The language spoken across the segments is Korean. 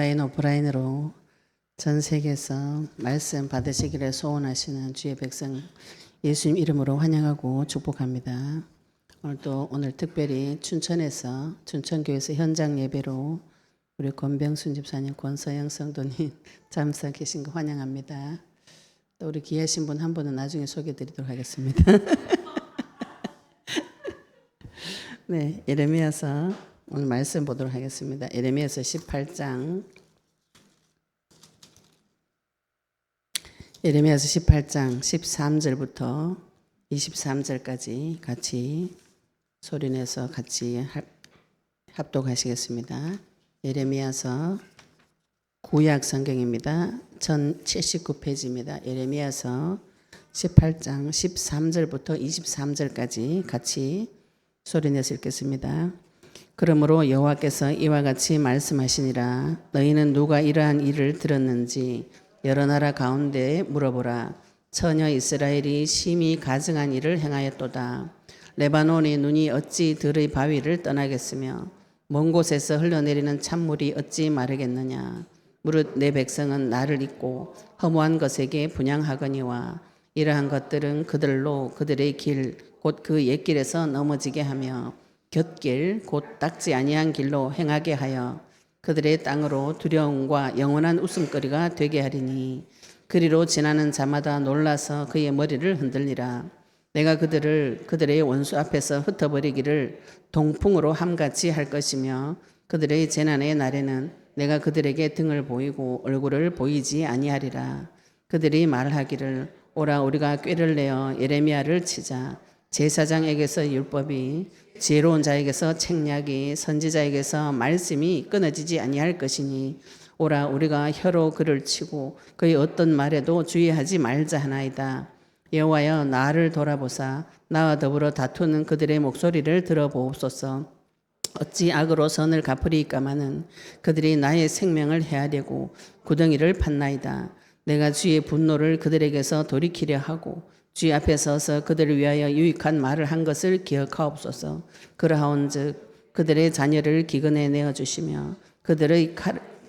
온라인 오프라인으로 전 세계에서 말씀 받으시기를 소원하시는 주의 백성 예수님 이름으로 환영하고 축복합니다. 오늘 특별히 춘천에서 춘천교회에서 현장 예배로 우리 권병순 집사님, 권서영 성도님 참석 계신 거 환영합니다. 또 우리 귀하신 분 한 분은 나중에 소개드리도록 하겠습니다. 네, 예레미야서 오늘 말씀 보도록 하겠습니다. 예레미야서 18장 예레미야서 18장 13절부터 23절까지 같이 소리내서 같이 합독하시겠습니다. 예레미야서 구약 성경입니다. 1079페이지입니다. 예레미야서 18장 13절부터 23절까지 같이 소리내서 읽겠습니다. 그러므로 여호와께서 이와 같이 말씀하시니라. 너희는 누가 이러한 일을 들었는지 여러 나라 가운데 물어보라. 처녀 이스라엘이 심히 가증한 일을 행하였도다. 레바논의 눈이 어찌 들의 바위를 떠나겠으며 먼 곳에서 흘러내리는 찬물이 어찌 마르겠느냐. 무릇 내 백성은 나를 잊고 허무한 것에게 분향하거니와 이러한 것들은 그들로 그들의 길 곧 그 옛길에서 넘어지게 하며 곁길 곧 닦지 아니한 길로 행하게 하여 그들의 땅으로 두려움과 영원한 웃음거리가 되게 하리니 그리로 지나는 자마다 놀라서 그의 머리를 흔들리라. 내가 그들을 그들의 원수 앞에서 흩어버리기를 동풍으로 함같이 할 것이며 그들의 재난의 날에는 내가 그들에게 등을 보이고 얼굴을 보이지 아니하리라. 그들이 말하기를 오라 우리가 꾀를 내어 예레미야를 치자. 제사장에게서 율법이 지혜로운 자에게서 책략이 선지자에게서 말씀이 끊어지지 아니할 것이니 오라 우리가 혀로 그를 치고 그의 어떤 말에도 주의하지 말자 하나이다. 여호와여 나를 돌아보사 나와 더불어 다투는 그들의 목소리를 들어보옵소서. 어찌 악으로 선을 갚으리까마는 그들이 나의 생명을 해하려고 구덩이를 팠나이다. 내가 주의 분노를 그들에게서 돌이키려 하고 주의 앞에 서서 그들을 위하여 유익한 말을 한 것을 기억하옵소서. 그러하온즉 그들의 자녀를 기근에 내어주시며 그들의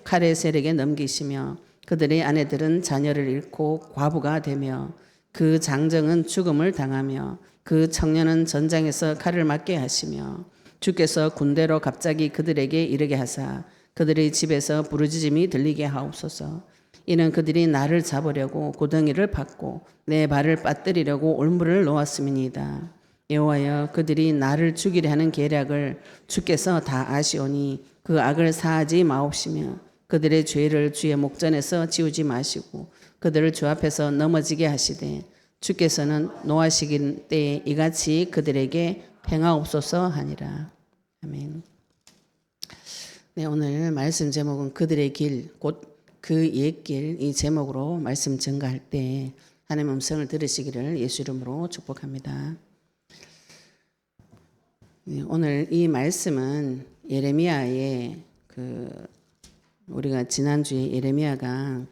칼의 세력에 넘기시며 그들의 아내들은 자녀를 잃고 과부가 되며 그 장정은 죽음을 당하며 그 청년은 전장에서 칼을 맞게 하시며 주께서 군대로 갑자기 그들에게 이르게 하사 그들의 집에서 부르짖음이 들리게 하옵소서. 이는 그들이 나를 잡으려고 구덩이를 팠고 내 발을 빠뜨리려고 올무를 놓았음이니이다. 여호와여 그들이 나를 죽이려 하는 계략을 주께서 다 아시오니 그 악을 사하지 마옵시며 그들의 죄를 주의 목전에서 지우지 마시고 그들을 주 앞에서 넘어지게 하시되 주께서는 노하시긴 때에 이같이 그들에게 행하옵소서 하니라. 아멘. 네, 오늘 말씀 제목은 그들의 길 곧 그 옛길 이 제목으로 말씀 전가할 때 하나님의 음성을 들으시기를 예수 이름으로 축복합니다. 네, 오늘 이 말씀은 예레미야의 우리가 지난주에 예레미야가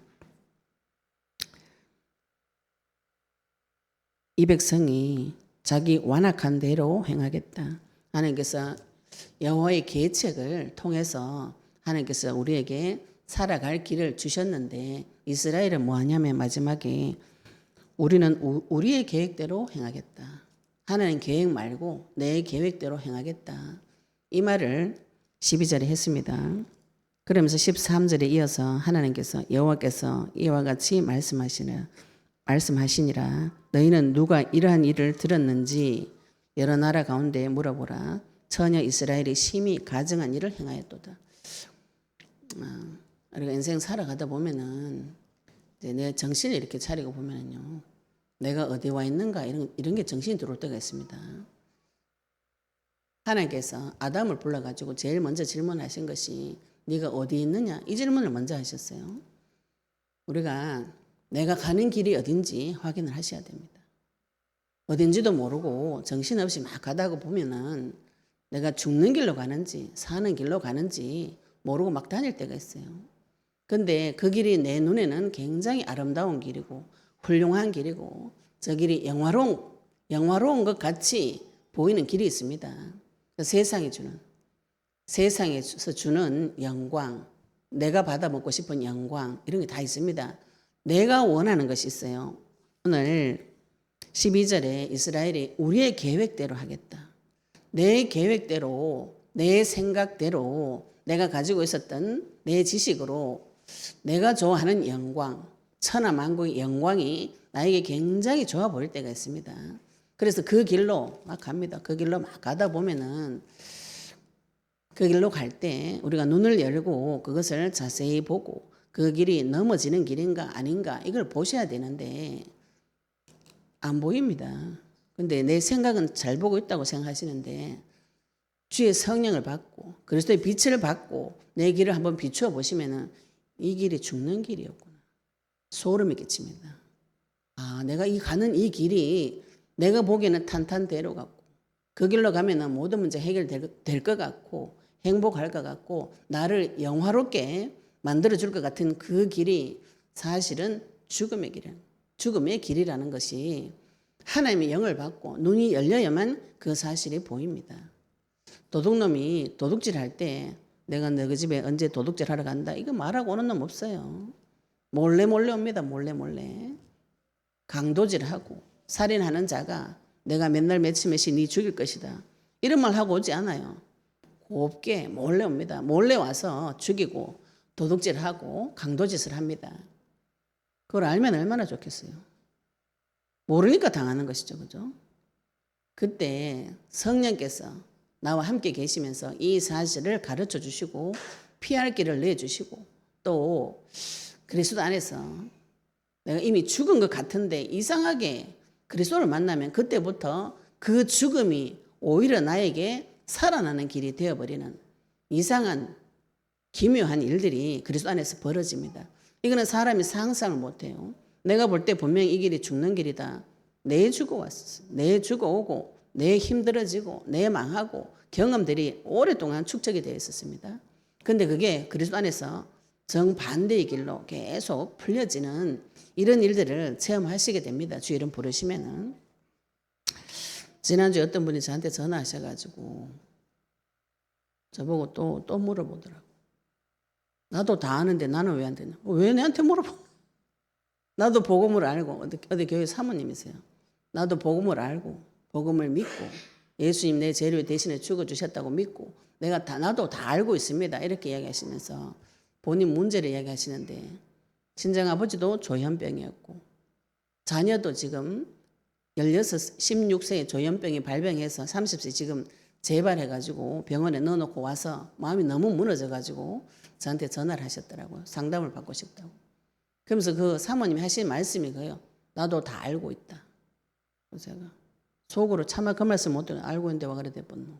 이 백성이 자기 완악한 대로 행하겠다. 하나님께서 여호와의 계책을 통해서 하나님께서 우리에게 살아갈 길을 주셨는데 이스라엘은 뭐하냐면 마지막에 우리는 우리의 계획대로 행하겠다. 하나님 계획 말고 내 계획대로 행하겠다. 이 말을 12절에 했습니다. 그러면서 13절에 이어서 하나님께서 여호와께서 이와 같이 말씀하시니라. 너희는 누가 이러한 일을 들었는지 여러 나라 가운데 물어보라. 처녀 이스라엘이 심히 가증한 일을 행하였도다. 우리가 인생 살아가다 보면은 이제 내 정신을 이렇게 차리고 보면은요, 내가 어디 와 있는가 이런 게 정신이 들어올 때가 있습니다. 하나님께서 아담을 불러가지고 제일 먼저 질문하신 것이 네가 어디 있느냐 이 질문을 먼저 하셨어요. 우리가 내가 가는 길이 어딘지 확인을 하셔야 됩니다. 어딘지도 모르고 정신없이 막 가다가 보면은 내가 죽는 길로 가는지 사는 길로 가는지 모르고 막 다닐 때가 있어요. 근데 그 길이 내 눈에는 굉장히 아름다운 길이고 훌륭한 길이고 저 길이 영화로운 것 같이 보이는 길이 있습니다. 세상에서 주는 영광, 내가 받아먹고 싶은 영광 이런 게 다 있습니다. 내가 원하는 것이 있어요. 오늘 12절에 이스라엘이 우리의 계획대로 하겠다. 내 계획대로 내 생각대로 내가 가지고 있었던 내 지식으로 내가 좋아하는 영광, 천하만국의 영광이 나에게 굉장히 좋아 보일 때가 있습니다. 그래서 그 길로 막 갑니다. 그 길로 막 가다 보면은 그 길로 갈 때 우리가 눈을 열고 그것을 자세히 보고 그 길이 넘어지는 길인가 아닌가 이걸 보셔야 되는데 안 보입니다. 근데 내 생각은 잘 보고 있다고 생각하시는데 주의 성령을 받고 그리스도의 빛을 받고 내 길을 한번 비추어 보시면은 이 길이 죽는 길이었구나. 소름이 끼칩니다. 아, 내가 가는 이 길이 내가 보기에는 탄탄대로 같고 그 길로 가면은 모든 문제 해결될 것 같고 행복할 것 같고 나를 영화롭게 만들어줄 것 같은 그 길이 사실은 죽음의 길이라는 것이 하나님의 영을 받고 눈이 열려야만 그 사실이 보입니다. 도둑놈이 도둑질할 때 내가 너희 집에 언제 도둑질하러 간다 이거 말하고 오는 놈 없어요. 몰래 옵니다. 몰래. 강도질하고 살인하는 자가 내가 맨날 며칠 네 죽일 것이다 이런 말 하고 오지 않아요. 곱게 몰래 옵니다. 몰래 와서 죽이고 도둑질하고 강도짓을 합니다. 그걸 알면 얼마나 좋겠어요. 모르니까 당하는 것이죠. 그죠? 그때 성령께서 나와 함께 계시면서 이 사실을 가르쳐 주시고 피할 길을 내주시고 또 그리스도 안에서 내가 이미 죽은 것 같은데 이상하게 그리스도를 만나면 그때부터 그 죽음이 오히려 나에게 살아나는 길이 되어버리는 이상한 기묘한 일들이 그리스도 안에서 벌어집니다. 이거는 사람이 상상을 못해요. 내가 볼 때 분명히 이 길이 죽는 길이다. 내 죽어 왔어. 내 죽어 오고 내 힘들어지고 내 망하고 경험들이 오랫동안 축적이 되어 있었습니다. 그런데 그게 그리스도 안에서 정반대의 길로 계속 풀려지는 이런 일들을 체험하시게 됩니다. 주 이름 부르시면은. 지난주에 어떤 분이 저한테 전화하셔가지고 저보고 또 물어보더라고. 나도 다 아는데 나는 왜 안 되냐? 왜 내한테 물어봐? 나도 복음을 알고 어디 교회 사모님이세요. 나도 복음을 알고 복음을 믿고 예수님 내 죄를 대신에 죽어주셨다고 믿고 나도 다 알고 있습니다. 이렇게 이야기하시면서 본인 문제를 이야기하시는데 친정아버지도 조현병이었고 자녀도 지금 16세에 조현병이 발병해서 30세 지금 재발해가지고 병원에 넣어놓고 와서 마음이 너무 무너져가지고 저한테 전화를 하셨더라고요. 상담을 받고 싶다고. 그러면서 그 사모님이 하신 말씀이 그래요. 나도 다 알고 있다. 그래서 제가 속으로 차마 그 말씀 못 들어 알고 있는데 와 그래 대본노.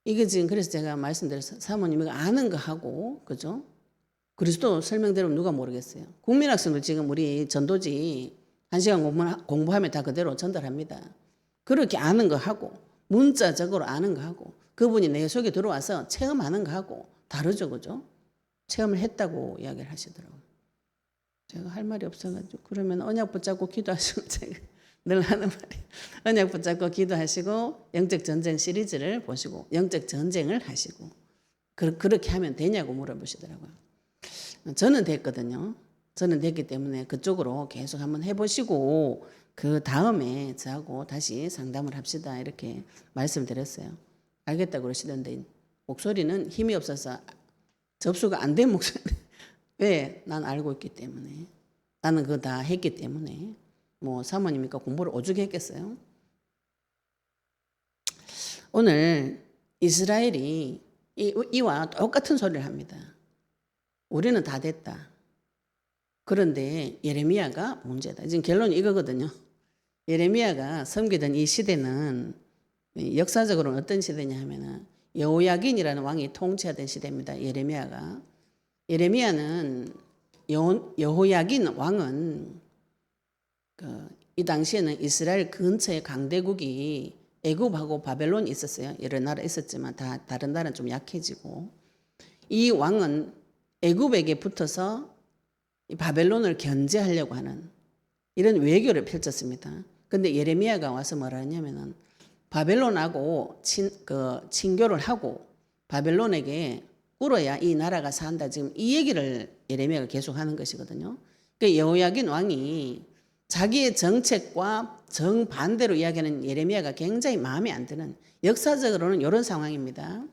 이게 지금 그래서 제가 말씀드렸어요. 사모님이 아는 거 하고 그죠? 그리스도 설명대로 누가 모르겠어요. 국민학생들 지금 우리 전도지 1시간 공부하면 다 그대로 전달합니다. 그렇게 아는 거 하고 문자적으로 아는 거 하고 그분이 내 속에 들어와서 체험하는 거 하고 다르죠. 그죠? 체험을 했다고 이야기를 하시더라고요. 제가 할 말이 없어가지고 그러면 언약 붙잡고 기도하시고 제가 늘 하는 말이 언약 붙잡고 기도하시고 영적 전쟁 시리즈를 보시고 영적 전쟁을 하시고 그렇게 하면 되냐고 물어보시더라고요. 저는 됐거든요. 저는 됐기 때문에 그쪽으로 계속 한번 해보시고 그 다음에 저하고 다시 상담을 합시다 이렇게 말씀드렸어요. 알겠다고 그러시던데 목소리는 힘이 없어서 접수가 안 된 목소리. 왜? 난 알고 있기 때문에. 나는 그거 다 했기 때문에. 뭐 사모님이니까 공부를 오죽 했겠어요. 오늘 이스라엘이 이와 똑같은 소리를 합니다. 우리는 다 됐다. 그런데 예레미야가 문제다. 지금 결론이 이거거든요. 예레미야가 섬기던 이 시대는 역사적으로는 어떤 시대냐 하면은 여호야긴이라는 왕이 통치하던 시대입니다. 예레미야는 여호야긴 왕은 이 당시에는 이스라엘 근처에 강대국이 애굽하고 바벨론이 있었어요. 여러 나라 있었지만 다른 나라는 좀 약해지고 이 왕은 애굽에게 붙어서 바벨론을 견제하려고 하는 이런 외교를 펼쳤습니다. 그런데 예레미야가 와서 뭐라 하냐면은 바벨론하고 친교를 하고 바벨론에게 울어야 이 나라가 산다. 지금 이 얘기를 예레미야가 계속하는 것이거든요. 그러니까 여호야긴 왕이 자기의 정책과 정반대로 이야기하는 예레미야가 굉장히 마음에 안 드는, 역사적으로는 이런 상황입니다.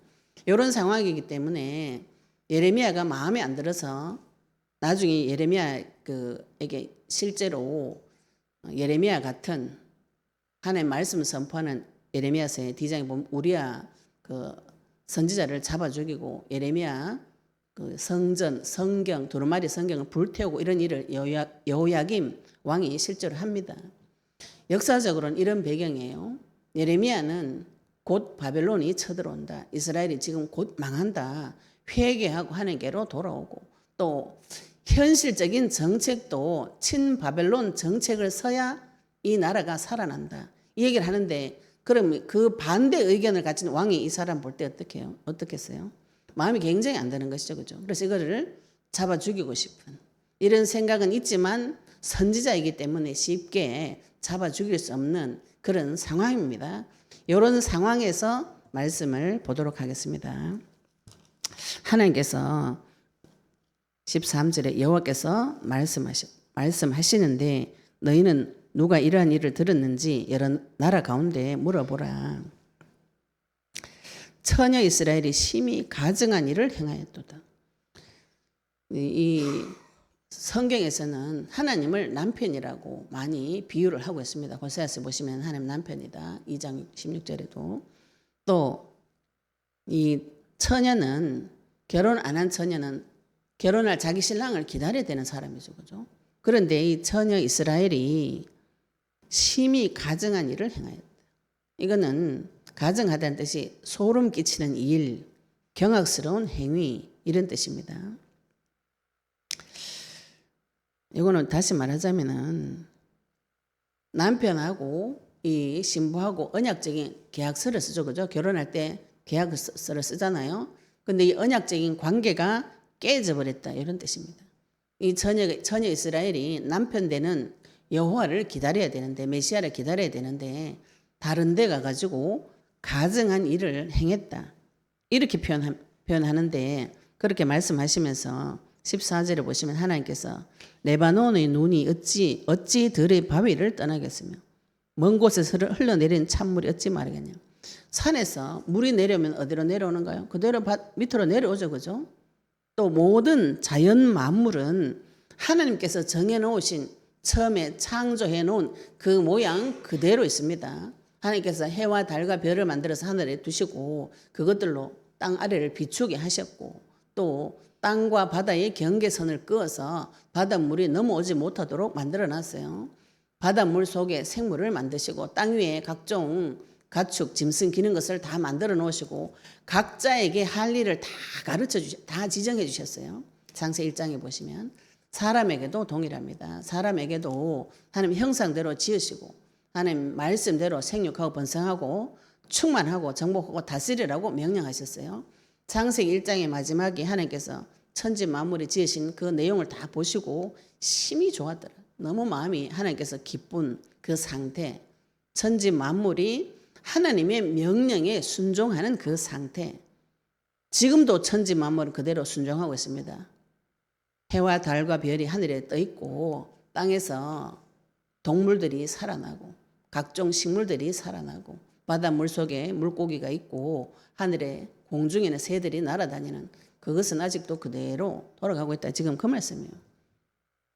이런 상황이기 때문에 예레미야가 마음에 안 들어서 나중에 예레미야에게 실제로 예레미야 같은 하나님의 말씀을 선포하는 예레미야서의 뒤장에 보면 우리야 그 선지자를 잡아 죽이고 예레미야 그 성경 두루마리 성경을 불태우고 이런 일을 여호야김 왕이 실제로 합니다. 역사적으로는 이런 배경이에요. 예레미야는 곧 바벨론이 쳐들어온다. 이스라엘이 지금 곧 망한다. 회개하고 하나님께로 돌아오고 또 현실적인 정책도 친바벨론 정책을 서야 이 나라가 살아난다. 이 얘기를 하는데 그럼 그 반대 의견을 가진 왕이 이 사람 볼 때 어떻겠어요? 마음이 굉장히 안 드는 것이죠. 그죠? 그래서 이거를 잡아 죽이고 싶은 이런 생각은 있지만 선지자이기 때문에 쉽게 잡아 죽일 수 없는 그런 상황입니다. 이런 상황에서 말씀을 보도록 하겠습니다. 하나님께서 13절에 여호와께서 말씀하시는데 너희는 누가 이러한 일을 들었는지 여러 나라 가운데 물어보라. 처녀 이스라엘이 심히 가증한 일을 행하였도다. 이 성경에서는 하나님을 남편이라고 많이 비유를 하고 있습니다. 호세아서 보시면 하나님 남편이다. 2장 16절에도 또 이 처녀는 결혼 안 한 처녀는 결혼할 자기 신랑을 기다려야 되는 사람이죠. 그죠? 그런데 이 처녀 이스라엘이 심히 가증한 일을 행하였다. 이거는 가증하다는 뜻이 소름 끼치는 일, 경악스러운 행위 이런 뜻입니다. 이거는 다시 말하자면은 남편하고 이 신부하고 언약적인 계약서를 쓰죠. 그죠? 결혼할 때 계약서를 쓰잖아요. 근데 이 언약적인 관계가 깨져버렸다 이런 뜻입니다. 이 처녀 이스라엘이 남편 되는 여호와를 기다려야 되는데 메시아를 기다려야 되는데 다른 데 가가지고 가증한 일을 행했다. 이렇게 표현하는데 그렇게 말씀하시면서 14절에 보시면 하나님께서 레바논의 눈이 어찌 들의 바위를 떠나겠으며 먼 곳에서 흘러내린 찬물이 어찌 마르겠냐. 산에서 물이 내려오면 어디로 내려오는가요? 그대로 밑으로 내려오죠. 그죠? 또 모든 자연 만물은 하나님께서 정해놓으신 처음에 창조해 놓은 그 모양 그대로 있습니다. 하나님께서 해와 달과 별을 만들어서 하늘에 두시고 그것들로 땅 아래를 비추게 하셨고 또 땅과 바다의 경계선을 그어서 바닷물이 넘어오지 못하도록 만들어놨어요. 바닷물 속에 생물을 만드시고 땅 위에 각종 가축, 짐승 기는 것을 다 만들어 놓으시고 각자에게 할 일을 다 지정해 주셨어요. 창세 1장에 보시면 사람에게도 동일합니다. 사람에게도 하나님 형상대로 지으시고 하나님 말씀대로 생육하고 번성하고 충만하고 정복하고 다스리라고 명령하셨어요. 창세기 1장의 마지막에 하나님께서 천지 만물이 지으신 그 내용을 다 보시고 심히 좋았더라. 너무 마음이 하나님께서 기쁜 그 상태, 천지 만물이 하나님의 명령에 순종하는 그 상태. 지금도 천지 만물은 그대로 순종하고 있습니다. 해와 달과 별이 하늘에 떠 있고 땅에서 동물들이 살아나고 각종 식물들이 살아나고 바닷물 속에 물고기가 있고 하늘에 공중에는 새들이 날아다니는 그것은 아직도 그대로 돌아가고 있다. 지금 그 말씀이에요.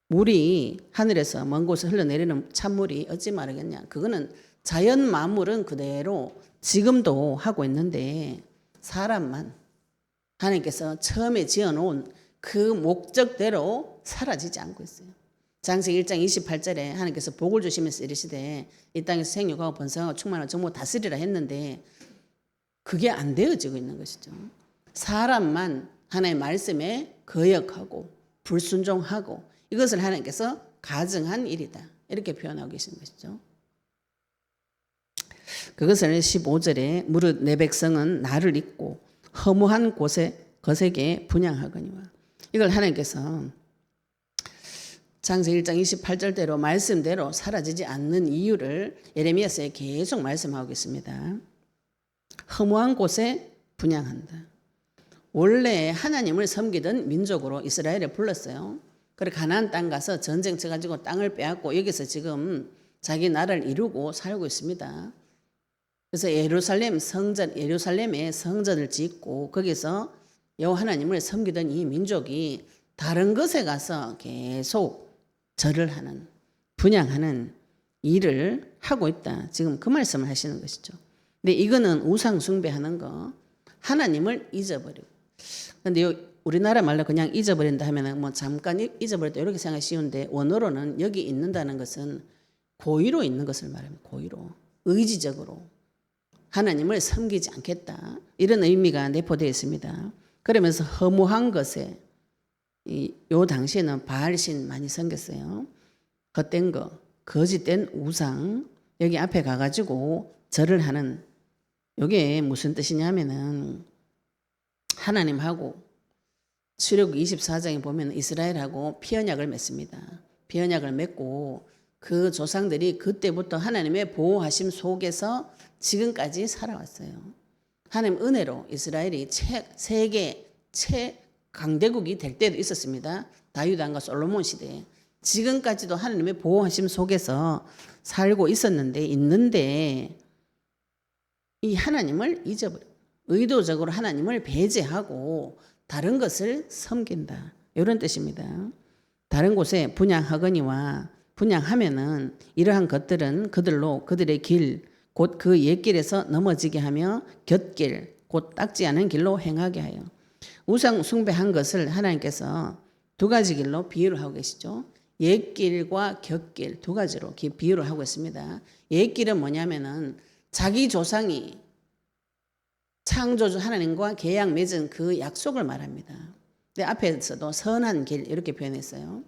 물이 하늘에서 먼 곳에 흘러내리는 찬물이 어찌 마르겠냐. 그거는 자연 만물은 그대로 지금도 하고 있는데 사람만 하나님께서 처음에 지어놓은 그 목적대로 사라지지 않고 있어요. 창세기 1장 28절에 하나님께서 복을 주시면서 이르시되 이 땅에서 생육하고 번성하고 충만하고 정복 다스리라 했는데 그게 안 되어지고 있는 것이죠. 사람만 하나님의 말씀에 거역하고 불순종하고 이것을 하나님께서 가증한 일이다. 이렇게 표현하고 계신 것이죠. 그것을 15절에 무릇 내 백성은 나를 잊고 허무한 것에게 분향하거니와. 이걸 하나님께서 창세 1장 28절대로 말씀대로 사라지지 않는 이유를 예레미야서에 계속 말씀하고 있습니다. 허무한 곳에 분향한다. 원래 하나님을 섬기던 민족으로 이스라엘을 불렀어요. 그래 가나안 땅 가서 전쟁 쳐가지고 땅을 빼앗고 여기서 지금 자기 나라를 이루고 살고 있습니다. 그래서 예루살렘에 성전을 짓고 거기서 여호와 하나님을 섬기던 이 민족이 다른 것에 가서 계속 절을 하는, 분향하는 일을 하고 있다. 지금 그 말씀을 하시는 것이죠. 근데 이거는 우상 숭배하는 거, 하나님을 잊어버리고. 근데 우리나라 말로 그냥 잊어버린다 하면은 뭐 잠깐 잊어버렸다 이렇게 생각이 쉬운데 원어로는 여기 있는다는 것은 고의로 있는 것을 말합니다. 고의로, 의지적으로 하나님을 섬기지 않겠다 이런 의미가 내포되어 있습니다. 그러면서 허무한 것에 요 당시에는 바알신 많이 섬겼어요. 헛된 거, 거짓된 우상 여기 앞에 가가지고 절을 하는 이게 무슨 뜻이냐면은 하나님하고 출애굽 24장에 보면 이스라엘하고 피언약을 맺습니다. 피언약을 맺고 그 조상들이 그때부터 하나님의 보호하심 속에서 지금까지 살아왔어요. 하나님 은혜로 이스라엘이 세계 최강대국이 될 때도 있었습니다. 다윗 왕과 솔로몬 시대에. 지금까지도 하나님의 보호하심 속에서 살고 있는데 이 하나님을 잊어버려. 의도적으로 하나님을 배제하고 다른 것을 섬긴다. 이런 뜻입니다. 다른 곳에 분향하거니와 분향하면은 이러한 것들은 그들로 그들의 길, 곧 그 옛길에서 넘어지게 하며 곁길, 곧 닦지 않은 길로 행하게 하여. 우상 숭배한 것을 하나님께서 두 가지 길로 비유를 하고 계시죠. 옛길과 곁길 두 가지로 비유를 하고 있습니다. 옛길은 뭐냐면은 자기 조상이 창조주 하나님과 계약 맺은 그 약속을 말합니다. 근데 앞에서도 선한 길 이렇게 표현했어요.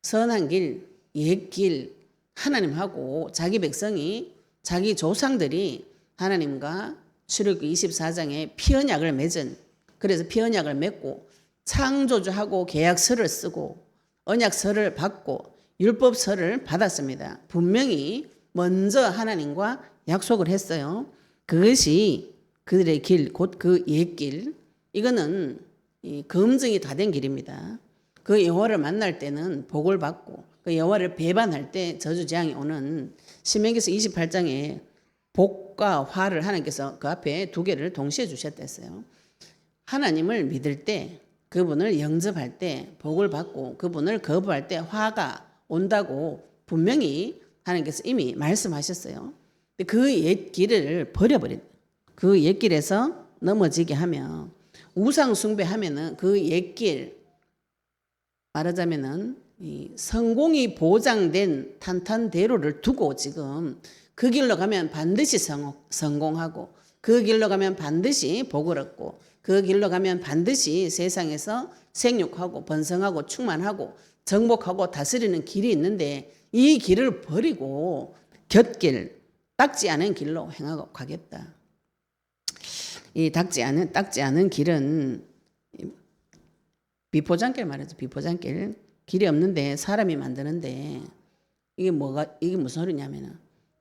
선한 길, 옛길, 하나님하고 자기 백성이 자기 조상들이 하나님과 출애굽 24장에 피언약을 맺은, 그래서 피언약을 맺고 창조주하고 계약서를 쓰고 언약서를 받고 율법서를 받았습니다. 분명히 먼저 하나님과 약속을 했어요. 그것이 그들의 길, 곧 그 옛길, 이거는 검증이 다 된 길입니다. 그 여호와를 만날 때는 복을 받고 그 여호와를 배반할 때 저주재앙이 오는 신명기서 28장에 복과 화를 하나님께서 그 앞에 두 개를 동시에 주셨댔어요. 하나님을 믿을 때, 그분을 영접할 때 복을 받고 그분을 거부할 때 화가 온다고 분명히 하나님께서 이미 말씀하셨어요. 그 옛 길을 버려버린, 그 옛 길에서 넘어지게 하며 우상 숭배하면은 그 옛 길, 말하자면은 이 성공이 보장된 탄탄대로를 두고 지금 그 길로 가면 반드시 성공하고 그 길로 가면 반드시 복을 얻고 그 길로 가면 반드시 세상에서 생육하고 번성하고 충만하고 정복하고 다스리는 길이 있는데 이 길을 버리고 곁길, 닦지 않은 길로 행하고 가겠다. 이 닦지 않은 길은 비포장길 말이죠. 비포장길. 길이 없는데 사람이 만드는데 이게 무슨 소리냐면은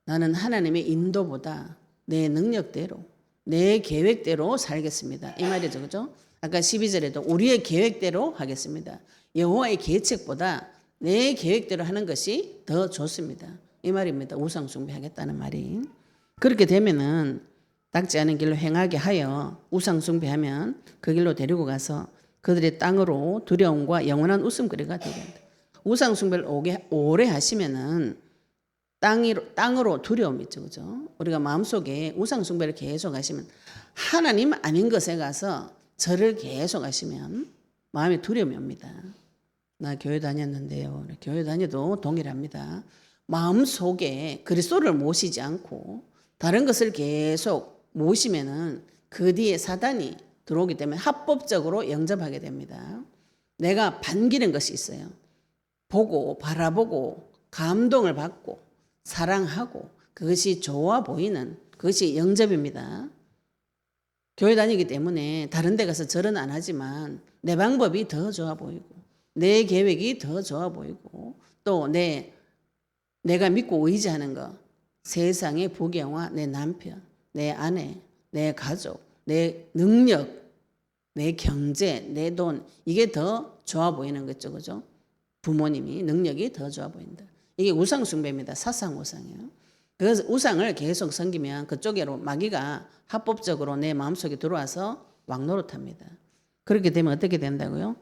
나는 하나님의 인도보다 내 능력대로 내 계획대로 살겠습니다. 이 말이죠. 그죠? 아까 12절에도 우리의 계획대로 하겠습니다. 여호와의 계책보다 내 계획대로 하는 것이 더 좋습니다. 이 말입니다. 우상 숭배하겠다는 말이. 그렇게 되면은 닦지 않은 길로 행하게 하여 우상 숭배하면 그 길로 데리고 가서 그들의 땅으로 두려움과 영원한 웃음거리가 되게 한다. 우상 숭배를 오래 하시면은 땅으로 두려움이 있죠. 그죠? 우리가 마음속에 우상 숭배를 계속 하시면 하나님 아닌 것에 가서 절을 계속 하시면 마음에 두려움이 옵니다. 나 교회 다녔는데요. 교회 다녀도 동일합니다. 마음속에 그리스도를 모시지 않고 다른 것을 계속 모시면은 그 뒤에 사단이 들어오기 때문에 합법적으로 영접하게 됩니다. 내가 반기는 것이 있어요. 보고 바라보고 감동을 받고 사랑하고 그것이 좋아 보이는 그것이 영접입니다. 교회 다니기 때문에 다른 데 가서 절은 안 하지만 내 방법이 더 좋아 보이고 내 계획이 더 좋아 보이고 또 내가 믿고 의지하는 거, 세상의 부경화, 내 남편, 내 아내, 내 가족, 내 능력, 내 경제, 내 돈 이게 더 좋아 보이는 거죠. 그죠? 부모님이 능력이 더 좋아 보인다. 이게 우상 숭배입니다. 사상 우상이에요. 그래서 우상을 계속 섬기면 그쪽으로 마귀가 합법적으로 내 마음속에 들어와서 왕노릇합니다. 그렇게 되면 어떻게 된다고요?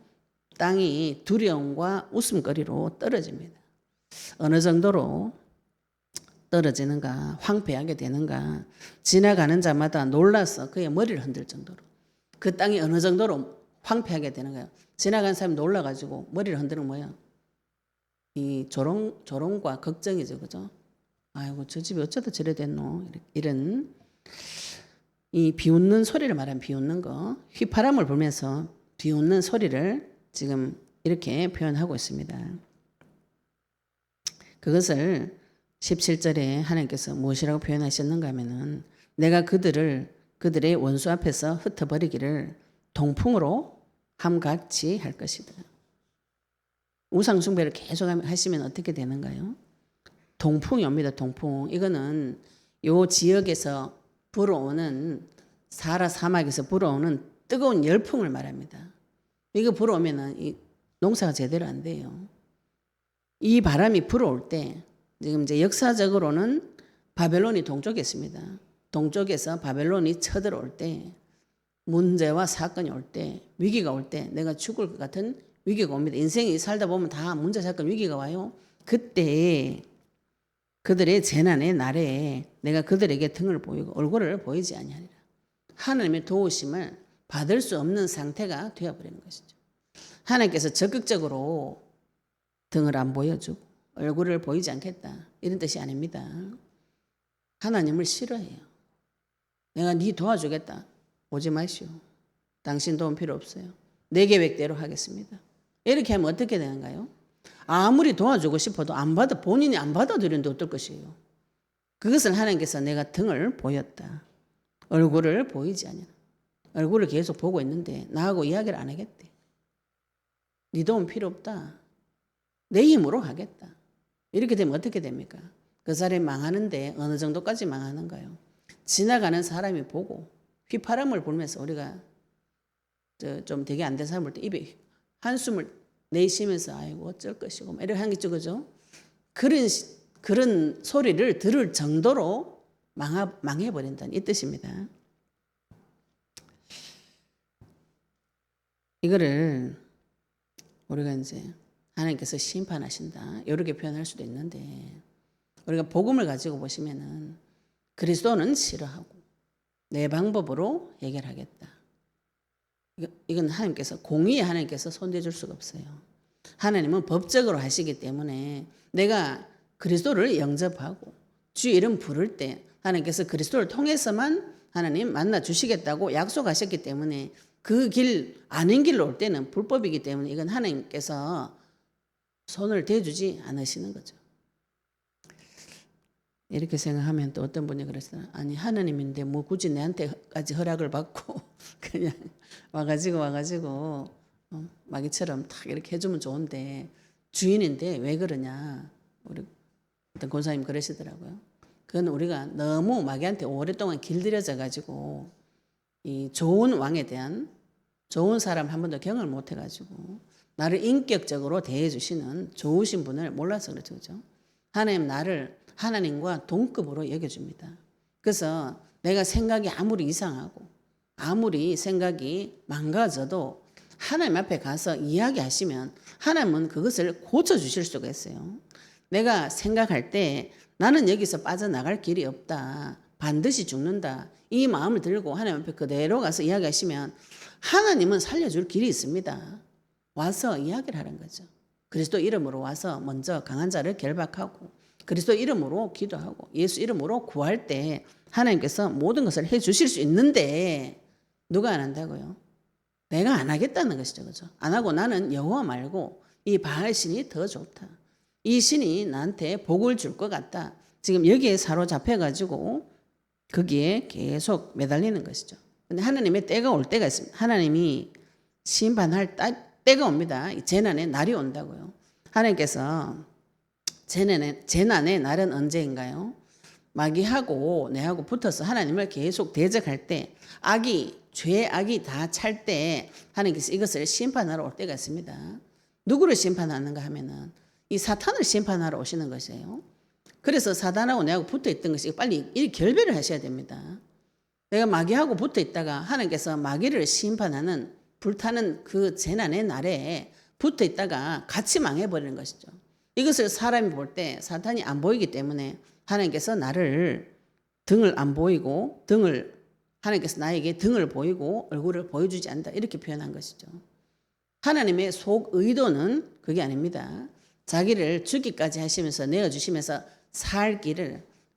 땅이 두려움과 웃음거리로 떨어집니다. 어느 정도로 떨어지는가, 황폐하게 되는가, 지나가는 자마다 놀라서 그의 머리를 흔들 정도로. 그 땅이 어느 정도로 황폐하게 되는가요? 지나가는 사람이 놀라가지고 머리를 흔드는 뭐예요? 이 조롱과 걱정이죠, 그죠? 아이고, 저 집이 어쩌다 저래 됐노? 이런 이 비웃는 소리를 말하면 비웃는 거, 휘파람을 불면서 비웃는 소리를 지금 이렇게 표현하고 있습니다. 그것을 17절에 하나님께서 무엇이라고 표현하셨는가 하면은 내가 그들의 원수 앞에서 흩어버리기를 동풍으로 함같이 할 것이다. 우상 숭배를 계속 하시면 어떻게 되는가요? 동풍이 옵니다. 동풍. 이거는 요 지역에서 불어오는 사하라 사막에서 불어오는 뜨거운 열풍을 말합니다. 이거 불어오면은 이 농사가 제대로 안 돼요. 이 바람이 불어올 때 지금 이제 역사적으로는 바벨론이 동쪽에 있습니다. 동쪽에서 바벨론이 쳐들어올 때 문제와 사건이 올 때 위기가 올 때 내가 죽을 것 같은 위기가 옵니다. 인생이 살다 보면 다 문제 사건 위기가 와요. 그때 그들의 재난의 날에 내가 그들에게 등을 보이고 얼굴을 보이지 아니하리라. 하나님의 도우심을 받을 수 없는 상태가 되어버리는 것이죠. 하나님께서 적극적으로 등을 안 보여주고 얼굴을 보이지 않겠다 이런 뜻이 아닙니다. 하나님을 싫어해요. 내가 네 도와주겠다. 오지 마시오. 당신 도움 필요 없어요. 내 계획대로 하겠습니다. 이렇게 하면 어떻게 되는가요? 아무리 도와주고 싶어도 본인이 안 받아들이는데 어떨 것이에요. 그것을 하나님께서 내가 등을 보였다. 얼굴을 보이지 않냐. 얼굴을 계속 보고 있는데 나하고 이야기를 안 하겠대. 네 도움 필요 없다. 내 힘으로 하겠다. 이렇게 되면 어떻게 됩니까? 그 사람이 망하는데 어느 정도까지 망하는가요? 지나가는 사람이 보고 휘파람을 불면서 우리가 좀 되게 안 된 사람 볼 때 입에 한숨을 내쉬면서 아이고 어쩔 것이고 이렇게 하는 게 있죠. 그죠? 그런 소리를 들을 정도로 망해버린다는 이 뜻입니다. 이거를 우리가 이제 하나님께서 심판하신다 이렇게 표현할 수도 있는데 우리가 복음을 가지고 보시면은 그리스도는 싫어하고 내 방법으로 해결하겠다. 이건 하나님께서 공의에 하나님께서 손대줄 수가 없어요. 하나님은 법적으로 하시기 때문에 내가 그리스도를 영접하고 주 이름 부를 때 하나님께서 그리스도를 통해서만 하나님 만나 주시겠다고 약속하셨기 때문에 그 길 아닌 길로 올 때는 불법이기 때문에 이건 하나님께서 손을 대주지 않으시는 거죠. 이렇게 생각하면 또 어떤 분이 그랬어요. 아니 하나님인데 뭐 굳이 내한테까지 허락을 받고 그냥 와가지고 마귀처럼 탁 이렇게 해주면 좋은데 주인인데 왜 그러냐. 우리 어떤 권사님 그러시더라고요. 그건 우리가 너무 마귀한테 오랫동안 길들여져 가지고 이 좋은 왕에 대한 좋은 사람 한 번도 경험을 못 해가지고 나를 인격적으로 대해주시는 좋으신 분을 몰라서 그렇죠. 그죠? 하나님 나를 하나님과 동급으로 여겨줍니다. 그래서 내가 생각이 아무리 이상하고 아무리 생각이 망가져도 하나님 앞에 가서 이야기하시면 하나님은 그것을 고쳐주실 수가 있어요. 내가 생각할 때 나는 여기서 빠져나갈 길이 없다. 반드시 죽는다. 이 마음을 들고 하나님 앞에 그대로 가서 이야기하시면 하나님은 살려줄 길이 있습니다. 와서 이야기를 하는 거죠. 그리스도 이름으로 와서 먼저 강한 자를 결박하고 그리스도 이름으로 기도하고 예수 이름으로 구할 때 하나님께서 모든 것을 해 주실 수 있는데 누가 안 한다고요? 내가 안 하겠다는 것이죠. 그죠? 안 하고 나는 여호와 말고 이 바알 신이 더 좋다. 이 신이 나한테 복을 줄 것 같다. 지금 여기에 사로잡혀 가지고 거기에 계속 매달리는 것이죠. 근데 하나님의 때가 올 때가 있습니다. 하나님이 심판할 때가 옵니다. 재난의 날이 온다고요. 하나님께서 재난의 날은 언제인가요? 마귀하고 내하고 붙어서 하나님을 계속 대적할 때 악이 죄악이 다 찰 때 하나님께서 이것을 심판하러 올 때가 있습니다. 누구를 심판하는가 하면은 이 사탄을 심판하러 오시는 것이에요. 그래서 사단하고 내하고 붙어 있던 것이 빨리 이 결별을 하셔야 됩니다. 내가 마귀하고 붙어 있다가 하나님께서 마귀를 심판하는 불타는 그 재난의 날에 붙어 있다가 같이 망해버리는 것이죠. 이것을 사람이 볼 때 사탄이 안 보이기 때문에 하나님께서 나를 등을 안 보이고 하나님께서 나에게 등을 보이고 얼굴을 보여주지 않는다 이렇게 표현한 것이죠. 하나님의 속 의도는 그게 아닙니다. 자기를 죽기까지 하시면서 내어주시면서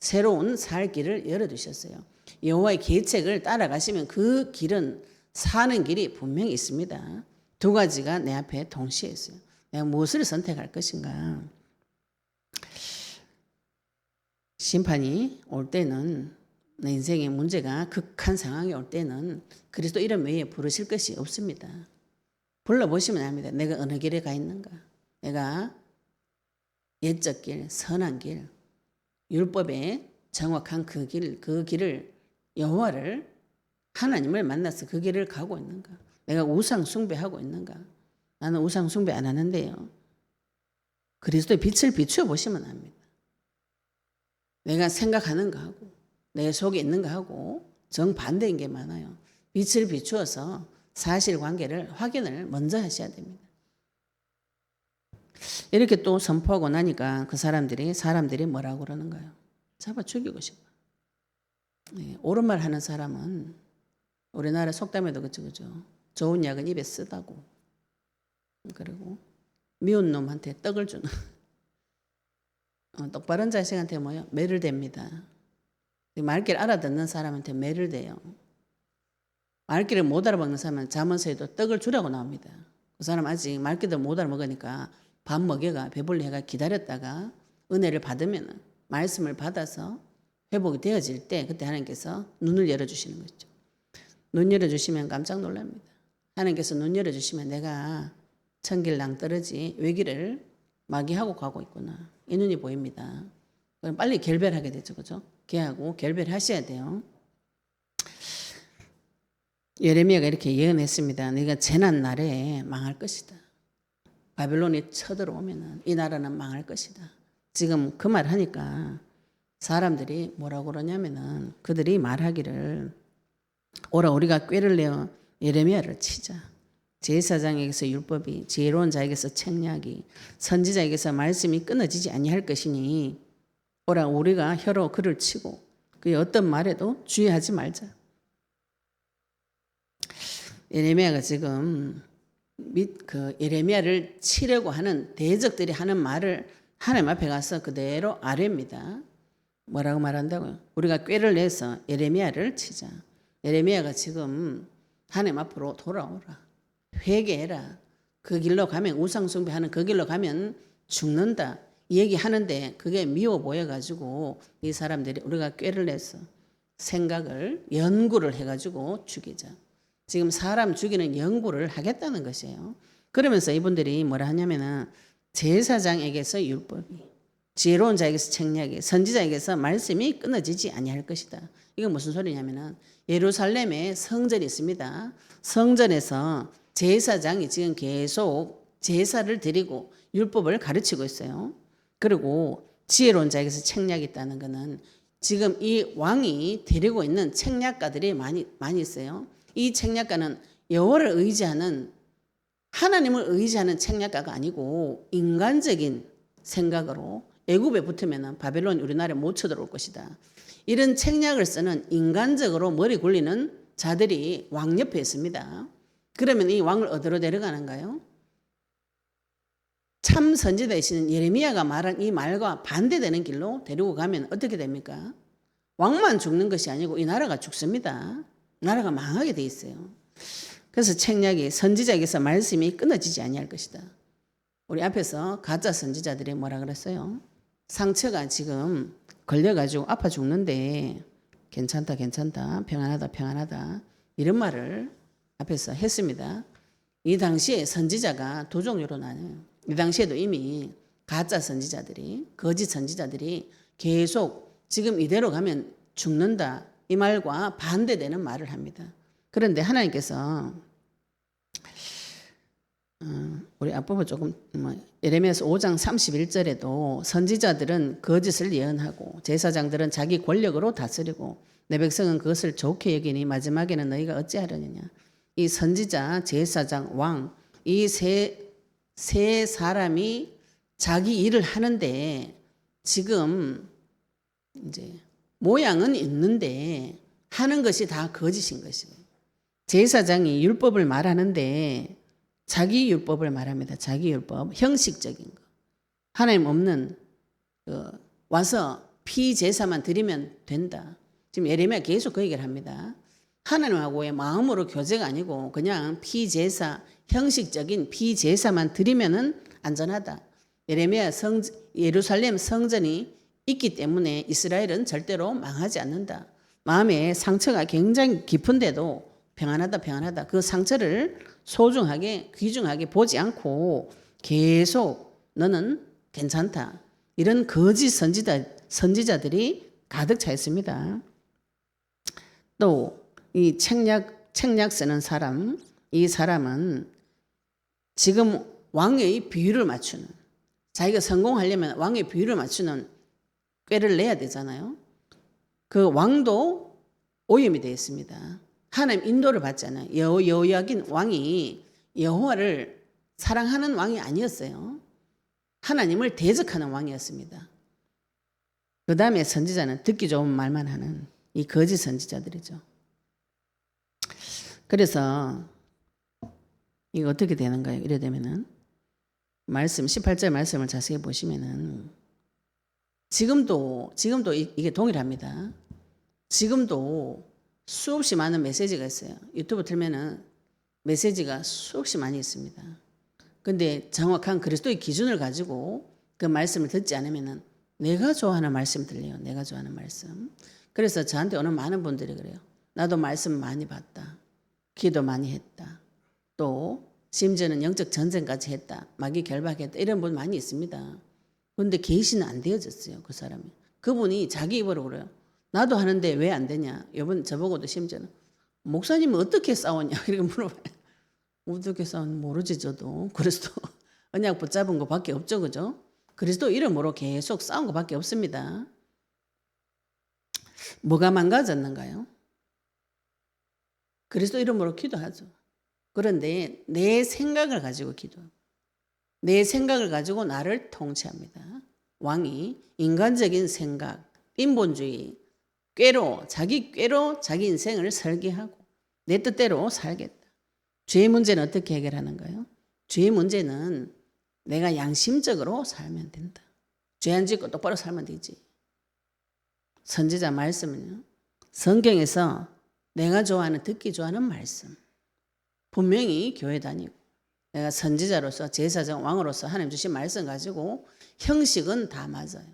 새로운 살 길을 열어두셨어요. 여호와의 계책을 따라가시면 그 길은 사는 길이 분명히 있습니다. 두 가지가 내 앞에 동시에 있어요. 내가 무엇을 선택할 것인가. 심판이 올 때는 내 인생의 문제가 극한 상황이 올 때는 그리스도 이름 외에 부르실 것이 없습니다. 불러보시면 압니다. 내가 어느 길에 가 있는가. 내가 옛적 길, 선한 길, 율법의 정확한 그 길을 여호와를 하나님을 만나서 그 길을 가고 있는가. 내가 우상 숭배하고 있는가. 나는 우상 숭배 안 하는데요. 그리스도의 빛을 비추어 보시면 압니다. 내가 생각하는 거하고 내 속에 있는 거하고 정반대인 게 많아요. 빛을 비추어서 사실관계를 확인을 먼저 하셔야 됩니다. 이렇게 또 선포하고 나니까 그 사람들이 뭐라고 그러는가요? 잡아 죽이고 싶어. 네, 옳은 말 하는 사람은 우리나라 속담에도 그죠. 좋은 약은 입에 쓰다고. 그리고 미운 놈한테 떡을 주는. 똑바른 자식한테 뭐요? 매를 댑니다. 말귀를 알아듣는 사람한테 매를 대요. 말귀를 못 알아먹는 사람은 잠언서에도 떡을 주라고 나옵니다. 그 사람 아직 말귀도 못 알아먹으니까 밥 먹여가 배불리 해가 기다렸다가 은혜를 받으면 말씀을 받아서 회복이 되어질 때 그때 하나님께서 눈을 열어주시는 거죠. 눈 열어주시면 깜짝 놀랍니다. 하나님께서 눈 열어주시면 내가 천길 낭떠러지 외길을 마귀하고 가고 있구나. 이 눈이 보입니다. 그럼 빨리 결별하게 되죠. 그죠? 걔하고 결별하셔야 돼요. 예레미야가 이렇게 예언했습니다. 네가 재난 날에 망할 것이다. 바벨론이 쳐들어오면 이 나라는 망할 것이다. 지금 그 말 하니까 사람들이 뭐라고 그러냐면은 그들이 말하기를 오라 우리가 꾀를 내어 예레미야를 치자. 제사장에게서 율법이 지혜로운 자에게서 책략이 선지자에게서 말씀이 끊어지지 아니할 것이니 오라 우리가 혀로 그를 치고 그의 어떤 말에도 주의하지 말자. 예레미야가 지금 그 예레미야를 치려고 하는 대적들이 하는 말을 하나님 앞에 가서 그대로 아뢰입니다. 뭐라고 말한다고요? 우리가 꾀를 내서 예레미야를 치자. 예레미야가 지금 하나님 앞으로 돌아오라. 회개해라. 그 길로 가면 우상 숭배하는 그 길로 가면 죽는다. 얘기하는데 그게 미워 보여가지고 이 사람들이 우리가 꾀를 내서 생각을 연구를 해가지고 죽이자. 지금 사람 죽이는 연구를 하겠다는 것이에요. 그러면서 이분들이 뭐라 하냐면은 제사장에게서 율법이 지혜로운 자에게서 책략이 선지자에게서 말씀이 끊어지지 아니할 것이다. 이건 무슨 소리냐면은 예루살렘에 성전이 있습니다. 성전에서 제사장이 지금 계속 제사를 드리고 율법을 가르치고 있어요. 그리고 지혜로운 자에게서 책략이 있다는 것은 지금 이 왕이 데리고 있는 책략가들이 많이 있어요. 이 책략가는 여호와를 의지하는 하나님을 의지하는 책략가가 아니고 인간적인 생각으로 애굽에 붙으면 바벨론 우리나라에 못 쳐들어올 것이다. 이런 책략을 쓰는 인간적으로 머리 굴리는 자들이 왕 옆에 있습니다. 그러면 이 왕을 어디로 데려가는가요? 참 선지자이신 예레미야가 말한 이 말과 반대되는 길로 데리고 가면 어떻게 됩니까? 왕만 죽는 것이 아니고 이 나라가 죽습니다. 나라가 망하게 돼 있어요. 그래서 책략이 선지자에게서 말씀이 끊어지지 아니할 것이다. 우리 앞에서 가짜 선지자들이 뭐라 그랬어요? 상처가 지금 걸려가지고 아파 죽는데 괜찮다 평안하다 이런 말을 앞에서 했습니다. 이 당시에 선지자가 두 종류로 나뉘어요. 이 당시에도 이미 가짜 선지자들이 거짓 선지자들이 계속 지금 이대로 가면 죽는다 이 말과 반대되는 말을 합니다. 그런데 하나님께서 우리 앞부분 조금 예레미야서 5장 31절에도 선지자들은 거짓을 예언하고 제사장들은 자기 권력으로 다스리고 내 백성은 그것을 좋게 여기니 마지막에는 너희가 어찌하려느냐. 이 선지자, 제사장, 왕 이 세 사람이 자기 일을 하는데 지금 이제 모양은 있는데 하는 것이 다 거짓인 것이에요. 제사장이 율법을 말하는데 자기 율법을 말합니다. 자기 율법, 형식적인 거. 하나님 없는 와서 피 제사만 드리면 된다. 지금 예레미야 계속 그 얘기를 합니다. 하나님하고의 마음으로 교제가 아니고 그냥 피 제사, 형식적인 피 제사만 드리면은 안전하다. 예레미야 예루살렘 성전이 있기 때문에 이스라엘은 절대로 망하지 않는다. 마음에 상처가 굉장히 깊은데도 평안하다. 그 상처를 소중하게 귀중하게 보지 않고 계속 너는 괜찮다. 이런 거짓 선지자들이 가득 차 있습니다. 또 이 책략 쓰는 사람, 이 사람은 지금 왕의 비율을 맞추는, 자기가 성공하려면 왕의 비율을 맞추는 꾀를 내야 되잖아요. 그 왕도 오염이 되어 있습니다. 하나님 인도를 받잖아요. 여호야긴 왕이 여호와를 사랑하는 왕이 아니었어요. 하나님을 대적하는 왕이었습니다. 그 다음에 선지자는 듣기 좋은 말만 하는 이 거짓 선지자들이죠. 그래서 이거 어떻게 되는가요? 이래 되면은 말씀 18절 말씀을 자세히 보시면은 지금도 이게 동일합니다. 지금도 수없이 많은 메시지가 있어요. 유튜브 틀면은 메시지가 수없이 많이 있습니다. 근데 정확한 그리스도의 기준을 가지고 그 말씀을 듣지 않으면은 내가 좋아하는 말씀 들려요. 내가 좋아하는 말씀. 그래서 저한테 오는 많은 분들이 그래요. 나도 말씀 많이 봤다. 기도 많이 했다. 또 심지어는 영적 전쟁까지 했다. 마귀 결박했다. 이런 분 많이 있습니다. 그런데 계시는 안 되어졌어요. 그 사람이. 그분이 자기 입으로 그래요. 나도 하는데 왜 안 되냐. 이번 저보고도 심지어는 목사님은 어떻게 싸웠냐 이렇게 물어봐요. 어떻게 싸웠는지 모르지 저도. 그리스도 언약 붙잡은 것밖에 없죠. 그죠? 그리스도 이름으로 계속 싸운 것밖에 없습니다. 뭐가 망가졌는가요? 그리스도 이름으로 기도하죠. 그런데 내 생각을 가지고 기도하고 내 생각을 가지고 나를 통치합니다. 왕이 인간적인 생각, 인본주의, 자기 꾀로 자기 인생을 설계하고 내 뜻대로 살겠다. 죄의 문제는 어떻게 해결하는가요? 죄의 문제는 내가 양심적으로 살면 된다. 죄 안 짓고 똑바로 살면 되지. 선지자 말씀은요. 성경에서 내가 좋아하는 듣기 좋아하는 말씀. 분명히 교회 다니고 내가 선지자로서 제사장 왕으로서 하나님 주신 말씀 가지고 형식은 다 맞아요.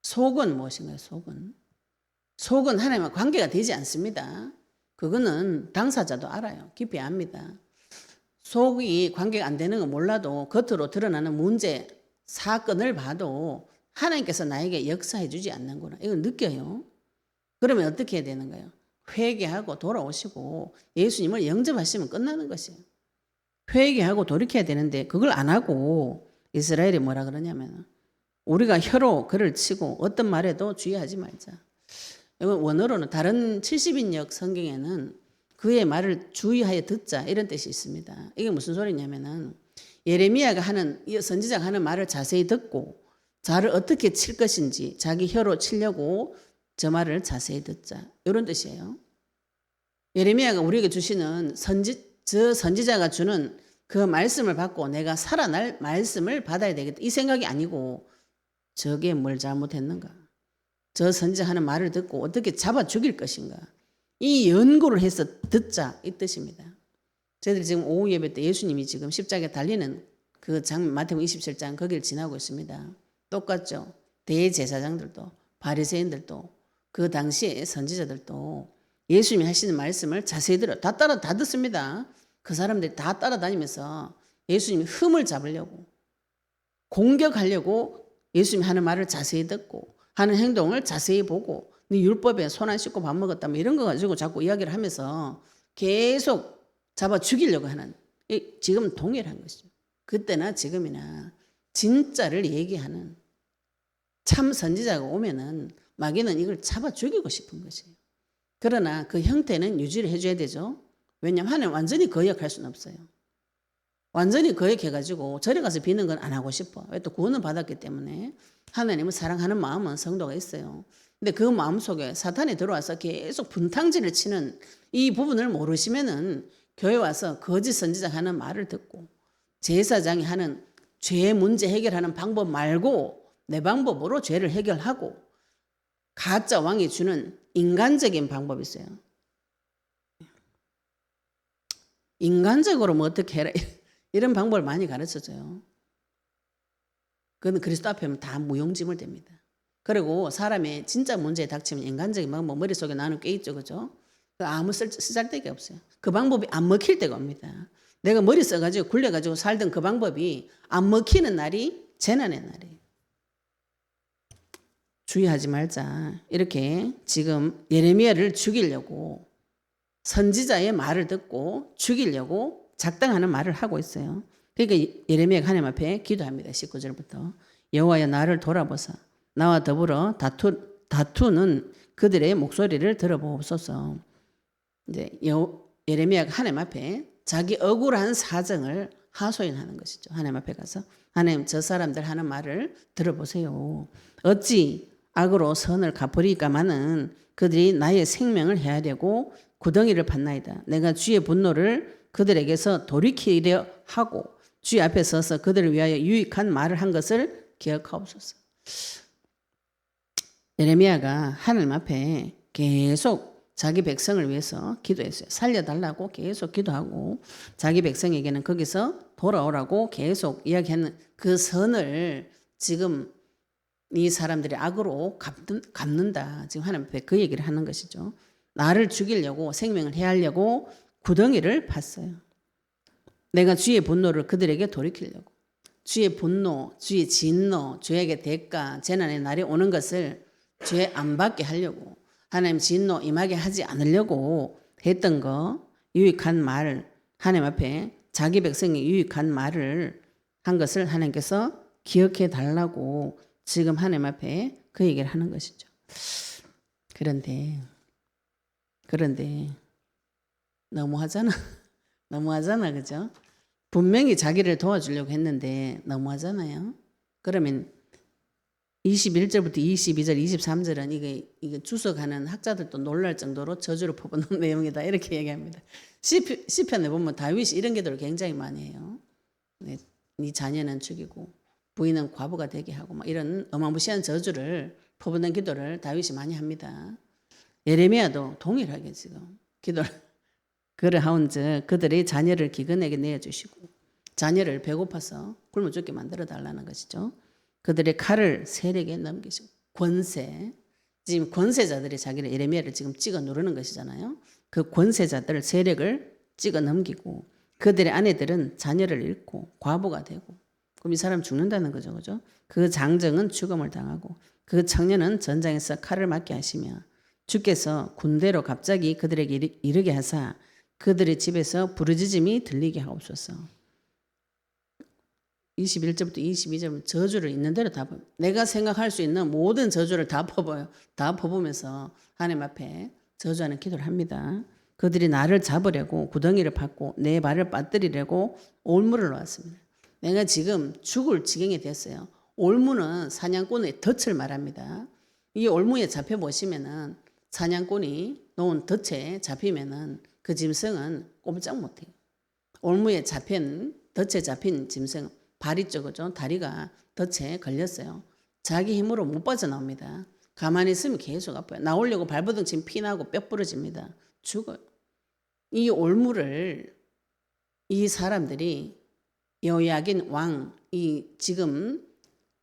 속은 무엇인가요? 속은 하나님과 관계가 되지 않습니다. 그거는 당사자도 알아요. 깊이 압니다. 속이 관계가 안 되는 거 몰라도 겉으로 드러나는 문제, 사건을 봐도 하나님께서 나에게 역사해 주지 않는구나. 이걸 느껴요. 그러면 어떻게 해야 되는 거예요? 회개하고 돌아오시고 예수님을 영접하시면 끝나는 것이에요. 회개하고 돌이켜야 되는데 그걸 안 하고 이스라엘이 뭐라 그러냐면 우리가 혀로 그를 치고 어떤 말에도 주의하지 말자. 이건 원어로는 다른 70인역 성경에는 그의 말을 주의하여 듣자 이런 뜻이 있습니다. 이게 무슨 소리냐면은 예레미야가 하는 선지자가 하는 말을 자세히 듣고 자를 어떻게 칠 것인지 자기 혀로 치려고 저 말을 자세히 듣자 이런 뜻이에요. 예레미야가 우리에게 주시는 저 선지자가 주는 그 말씀을 받고 내가 살아날 말씀을 받아야 되겠다 이 생각이 아니고 저게 뭘 잘못했는가 저 선지자 하는 말을 듣고 어떻게 잡아 죽일 것인가 이 연구를 해서 듣자 이 뜻입니다. 저희들이 지금 오후 예배 때 예수님이 지금 십자가에 달리는 그 장면 마태복음 27장 거기를 지나고 있습니다. 똑같죠. 대제사장들도 바리새인들도 그 당시에 선지자들도 예수님이 하시는 말씀을 자세히 들어 다 듣습니다. 그 사람들이 다 따라다니면서 예수님이 흠을 잡으려고 공격하려고 예수님이 하는 말을 자세히 듣고 하는 행동을 자세히 보고 네 율법에 손 안 씻고 밥 먹었다면 이런 거 가지고 자꾸 이야기를 하면서 계속 잡아 죽이려고 하는, 지금 동일한 것이죠. 그때나 지금이나 진짜를 얘기하는 참 선지자가 오면은 마귀는 이걸 잡아 죽이고 싶은 것이에요. 그러나 그 형태는 유지를 해줘야 되죠. 왜냐하면 하나님 완전히 거역할 수는 없어요. 완전히 거역해가지고 절에 가서 비는 건 안 하고 싶어. 왜? 또 구원을 받았기 때문에. 하나님을 사랑하는 마음은 성도가 있어요. 근데 그 마음 속에 사탄이 들어와서 계속 분탕질을 치는 이 부분을 모르시면은 교회 와서 거짓 선지자가 하는 말을 듣고 제사장이 하는 죄 문제 해결하는 방법 말고 내 방법으로 죄를 해결하고 가짜 왕이 주는 인간적인 방법이 있어요. 인간적으로 뭐 어떻게 해라 이런 방법을 많이 가르쳐줘요. 그건 그리스도 앞에 하면 다 무용지물 됩니다. 그리고 사람의 진짜 문제에 닥치면 인간적인 방법 머릿속에 나는 꽤 있죠. 그죠? 아무 쓰잘데기 없어요. 그 방법이 안 먹힐 때가 옵니다. 내가 머리 써가지고 굴려가지고 살던 그 방법이 안 먹히는 날이 재난의 날이에요. 주의하지 말자. 이렇게 지금 예레미야를 죽이려고 선지자의 말을 듣고 죽이려고 작당하는 말을 하고 있어요. 그러니까 예레미야가 하나님 앞에 기도합니다. 19절부터 여호와여 나를 돌아보사 나와 더불어 다투는 그들의 목소리를 들어보옵소서. 이제 예레미야가 하나님 앞에 자기 억울한 사정을 하소연하는 것이죠. 하나님 앞에 가서 하나님 저 사람들 하는 말을 들어보세요. 어찌 악으로 선을 갚으리까마는 그들이 나의 생명을 헤아려고 구덩이를 팠나이다. 내가 주의 분노를 그들에게서 돌이키려 하고 주의 앞에 서서 그들을 위하여 유익한 말을 한 것을 기억하옵소서. 예레미야가 하나님 앞에 계속 자기 백성을 위해서 기도했어요. 살려달라고 계속 기도하고 자기 백성에게는 거기서 돌아오라고 계속 이야기하는 그 선을 지금 이 사람들이 악으로 갚는다. 지금 하나님 앞에 그 얘기를 하는 것이죠. 나를 죽이려고 생명을 해하려고 구덩이를 팠어요. 내가 주의 분노를 그들에게 돌이키려고. 주의 분노, 주의 진노, 주에게 대가, 재난의 날이 오는 것을 죄 안 받게 하려고 하나님 진노 임하게 하지 않으려고 했던 거 유익한 말 하나님 앞에 자기 백성이 유익한 말을 한 것을 하나님께서 기억해 달라고 지금 하나님 앞에 그 얘기를 하는 것이죠. 그런데 너무하잖아. 너무하잖아. 그죠? 분명히 자기를 도와주려고 했는데 너무하잖아요. 그러면 21절부터 22절, 23절은 이게 주석하는 학자들도 놀랄 정도로 저주를 퍼붓는 내용이다. 이렇게 얘기합니다. 시편에 보면 다윗이 이런 기도를 굉장히 많이 해요. 네 자녀는 죽이고 부인은 과부가 되게 하고 막 이런 어마무시한 저주를 퍼붓는 기도를 다윗이 많이 합니다. 예레미야도 동일하게 지금 기도를 그러하온즉 그들의 자녀를 기근에게 내어주시고 자녀를 배고파서 굶어 죽게 만들어 달라는 것이죠. 그들의 칼을 세력에 넘기시고 권세, 지금 권세자들이 자기를 예레미야를 지금 찍어 누르는 것이잖아요. 그 권세자들 세력을 찍어 넘기고 그들의 아내들은 자녀를 잃고 과부가 되고 그럼 이 사람 죽는다는 거죠. 그죠? 그 장정은 죽음을 당하고 그 청년은 전장에서 칼을 맞게 하시며 주께서 군대로 갑자기 그들에게 이르게 하사 그들의 집에서 부르짖음이 들리게 하옵소서. 21절부터 22절 저주를 있는 대로 다 내가 생각할 수 있는 모든 저주를 다 퍼부어요. 다 퍼부면서 하나님 앞에 저주하는 기도를 합니다. 그들이 나를 잡으려고 구덩이를 팠고 내 발을 빠뜨리려고 올무를 놓았습니다. 내가 지금 죽을 지경이 됐어요. 올무는 사냥꾼의 덫을 말합니다. 이 올무에 잡혀 보시면은 사냥꾼이 놓은 덫에 잡히면은 그 짐승은 꼼짝 못해요. 올무에 잡힌 덫에 잡힌 짐승 발 있죠, 그죠? 다리가 덫에 걸렸어요. 자기 힘으로 못 빠져나옵니다. 가만히 있으면 계속 아파요. 나오려고 발버둥 치면 피나고 뼈 부러집니다. 죽어요. 이 올무를 이 사람들이 여호야긴 왕, 이 지금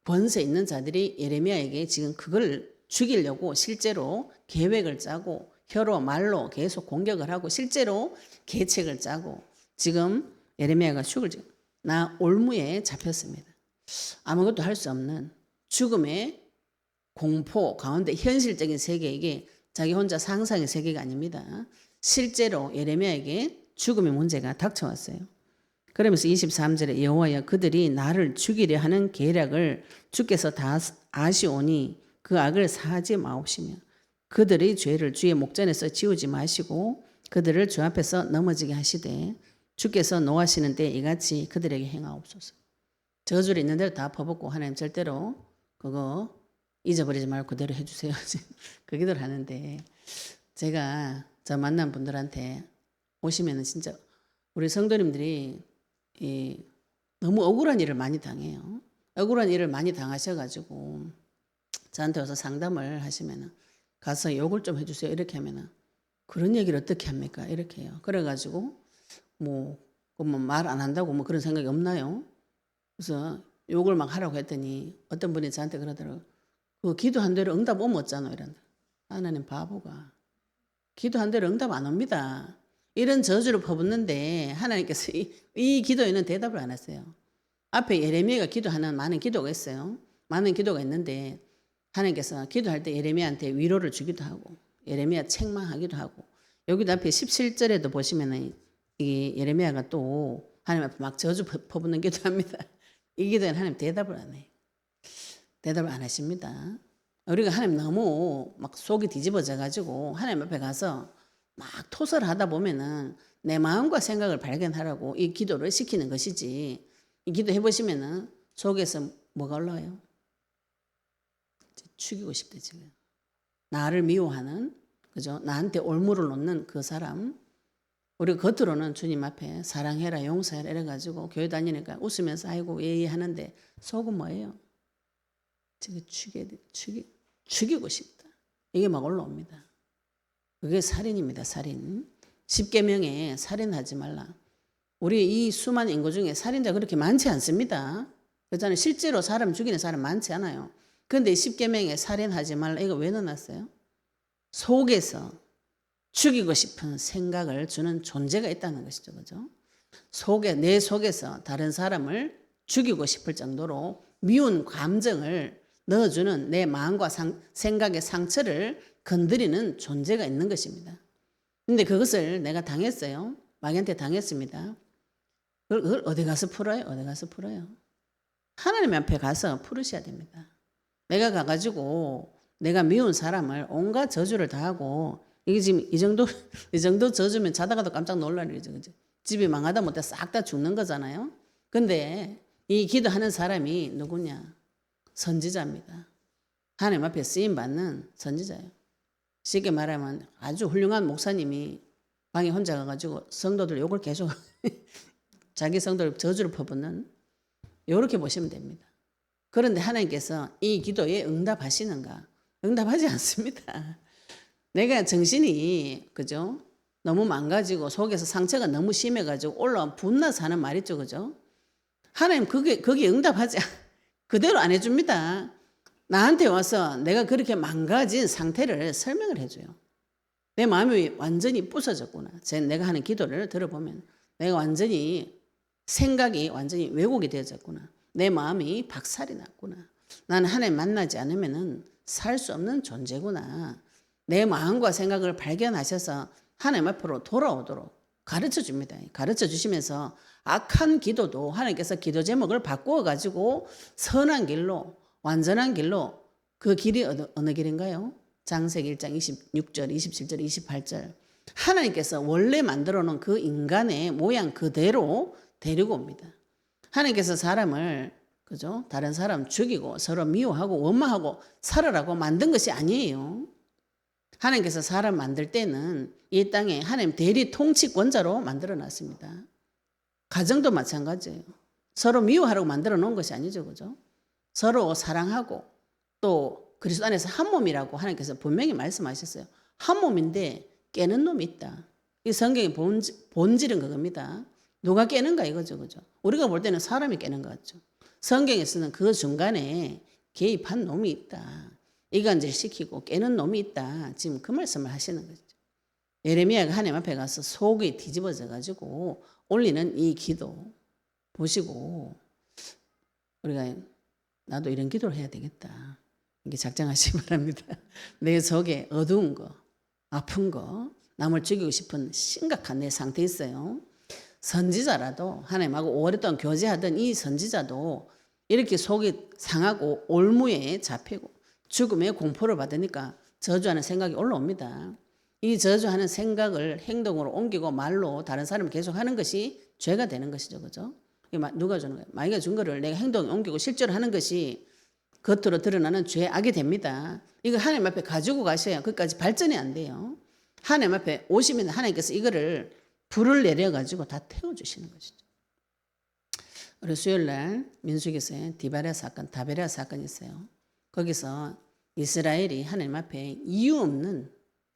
권세 있는 자들이 예레미야에게 지금 그걸 죽이려고 실제로 계획을 짜고 혀로 말로 계속 공격을 하고 실제로 계책을 짜고 지금 예레미야가 나 올무에 잡혔습니다. 아무것도 할 수 없는 죽음의 공포 가운데 현실적인 세계 이게 자기 혼자 상상의 세계가 아닙니다. 실제로 예레미야에게 죽음의 문제가 닥쳐왔어요. 그러면서 23절에 여호와여 그들이 나를 죽이려 하는 계략을 주께서 다 아시오니 그 악을 사하지 마옵시며 그들의 죄를 주의 목전에서 지우지 마시고 그들을 주 앞에서 넘어지게 하시되 주께서 노하시는 때 이같이 그들에게 행하옵소서. 저주를 있는 대로 다 퍼붓고 하나님 절대로 그거 잊어버리지 말고 그대로 해주세요. 그 기도를 하는데 제가 저 만난 분들한테 오시면은 진짜 우리 성도님들이 너무 억울한 일을 많이 당해요. 억울한 일을 많이 당하셔가지고 저한테 와서 상담을 하시면은 가서 욕을 좀 해주세요. 이렇게 하면은 그런 얘기를 어떻게 합니까? 이렇게 해요. 그래가지고 뭐 말 안 한다고 뭐 그런 생각이 없나요? 그래서 욕을 막 하라고 했더니 어떤 분이 저한테 그러더라고요. 그 기도한 대로 응답 오면 어쩌노 이런다. 하나님 바보가 기도한 대로 응답 안 옵니다. 이런 저주를 퍼붓는데 하나님께서 이 기도에는 대답을 안 했어요. 앞에 예레미야가 기도하는 많은 기도가 있어요. 많은 기도가 있는데 하나님께서 기도할 때 예레미야한테 위로를 주기도 하고 예레미야 책망하기도 하고 여기도 앞에 17절에도 보시면은 이 예레미야가 또 하나님 앞에 막 저주 퍼붓는 기도합니다. 이 기도에는 하나님 대답을 안 해요. 대답을 안 하십니다. 우리가 하나님 너무 막 속이 뒤집어져 가지고 하나님 앞에 가서 막 토설을 하다 보면은 내 마음과 생각을 발견하라고 이 기도를 시키는 것이지. 이 기도 해보시면은 속에서 뭐가 올라와요? 죽이고 싶대 지금. 나를 미워하는 그죠? 나한테 올무를 놓는 그 사람. 우리가 겉으로는 주님 앞에 사랑해라 용서해라 이래가지고 교회 다니니까 웃으면서 아이고 예예 하는데 속은 뭐예요? 지금 죽이고 싶다. 이게 막 올라옵니다. 그게 살인입니다. 살인. 10계명에 살인하지 말라. 우리 이 수많은 인구 중에 살인자 그렇게 많지 않습니다. 그렇잖아요. 실제로 사람 죽이는 사람 많지 않아요. 그런데 10계명에 살인하지 말라. 이거 왜 넣어놨어요? 속에서 죽이고 싶은 생각을 주는 존재가 있다는 것이죠. 그죠? 내 속에서 다른 사람을 죽이고 싶을 정도로 미운 감정을 넣어주는 내 마음과 생각의 상처를 건드리는 존재가 있는 것입니다. 근데 그것을 내가 당했어요. 마귀한테 당했습니다. 그걸 어디 가서 풀어요? 어디 가서 풀어요? 하나님 앞에 가서 풀으셔야 됩니다. 내가 가가지고 내가 미운 사람을 온갖 저주를 다 하고 이게 지금 이 정도 저주면 자다가도 깜짝 놀라는 거죠. 그죠? 집이 망하다 못해 싹 다 죽는 거잖아요. 근데 이 기도하는 사람이 누구냐? 선지자입니다. 하나님 앞에 쓰임받는 선지자예요. 쉽게 말하면 아주 훌륭한 목사님이 방에 혼자 가가지고 성도들 욕을 계속 자기 성도를 저주를 퍼붓는 이렇게 보시면 됩니다. 그런데 하나님께서 이 기도에 응답하시는가? 응답하지 않습니다. 내가 정신이 그죠? 너무 망가지고 속에서 상처가 너무 심해가지고 올라와 분나서 하는 말 있죠, 그죠? 하나님 거기에 응답하지 그대로 안 해줍니다. 나한테 와서 내가 그렇게 망가진 상태를 설명을 해줘요. 내 마음이 완전히 부서졌구나. 내가 하는 기도를 들어보면 내가 완전히 생각이 완전히 왜곡이 되어졌구나. 내 마음이 박살이 났구나. 나는 하나님 만나지 않으면 살 수 없는 존재구나. 내 마음과 생각을 발견하셔서 하나님 앞으로 돌아오도록 가르쳐 줍니다. 가르쳐 주시면서 악한 기도도 하나님께서 기도 제목을 바꾸어 가지고 선한 길로 완전한 길로 그 길이 어느 길인가요? 창세기 1장 26절, 27절, 28절 하나님께서 원래 만들어 놓은 그 인간의 모양 그대로 데리고 옵니다. 하나님께서 사람을 그죠? 다른 사람 죽이고 서로 미워하고 원망하고 살아라고 만든 것이 아니에요. 하나님께서 사람 만들 때는 이 땅에 하나님 대리 통치권자로 만들어 놨습니다. 가정도 마찬가지예요. 서로 미워하라고 만들어 놓은 것이 아니죠. 그죠? 서로 사랑하고 또 그리스도 안에서 한 몸이라고 하나님께서 분명히 말씀하셨어요. 한 몸인데 깨는 놈이 있다. 이 성경의 본질은 그겁니다. 누가 깨는가 이거죠. 그죠? 우리가 볼 때는 사람이 깨는 것 같죠. 성경에서는 그 중간에 개입한 놈이 있다. 이간질 시키고 깨는 놈이 있다. 지금 그 말씀을 하시는 거죠. 예레미야가 하나님 앞에 가서 속이 뒤집어져 가지고 올리는 이 기도 보시고 우리가 나도 이런 기도를 해야 되겠다. 이게 작정하시기 바랍니다. 내 속에 어두운 거, 아픈 거, 남을 죽이고 싶은 심각한 내 상태에 있어요. 선지자라도 하나님하고 오랫동안 교제하던 이 선지자도 이렇게 속이 상하고 올무에 잡히고 죽음의 공포를 받으니까 저주하는 생각이 올라옵니다. 이 저주하는 생각을 행동으로 옮기고 말로 다른 사람을 계속 하는 것이 죄가 되는 것이죠. 그죠? 누가 주는 거예요? 마귀가 준 거를 내가 행동에 옮기고 실제로 하는 것이 겉으로 드러나는 죄악이 됩니다. 이거 하나님 앞에 가지고 가셔야 그까지 발전이 안 돼요. 하나님 앞에 오시면 하나님께서 이거를 불을 내려가지고 다 태워주시는 것이죠. 우리 수요일날 민수기서에 디바랴 사건, 다베랴 사건이 있어요. 거기서 이스라엘이 하나님 앞에 이유 없는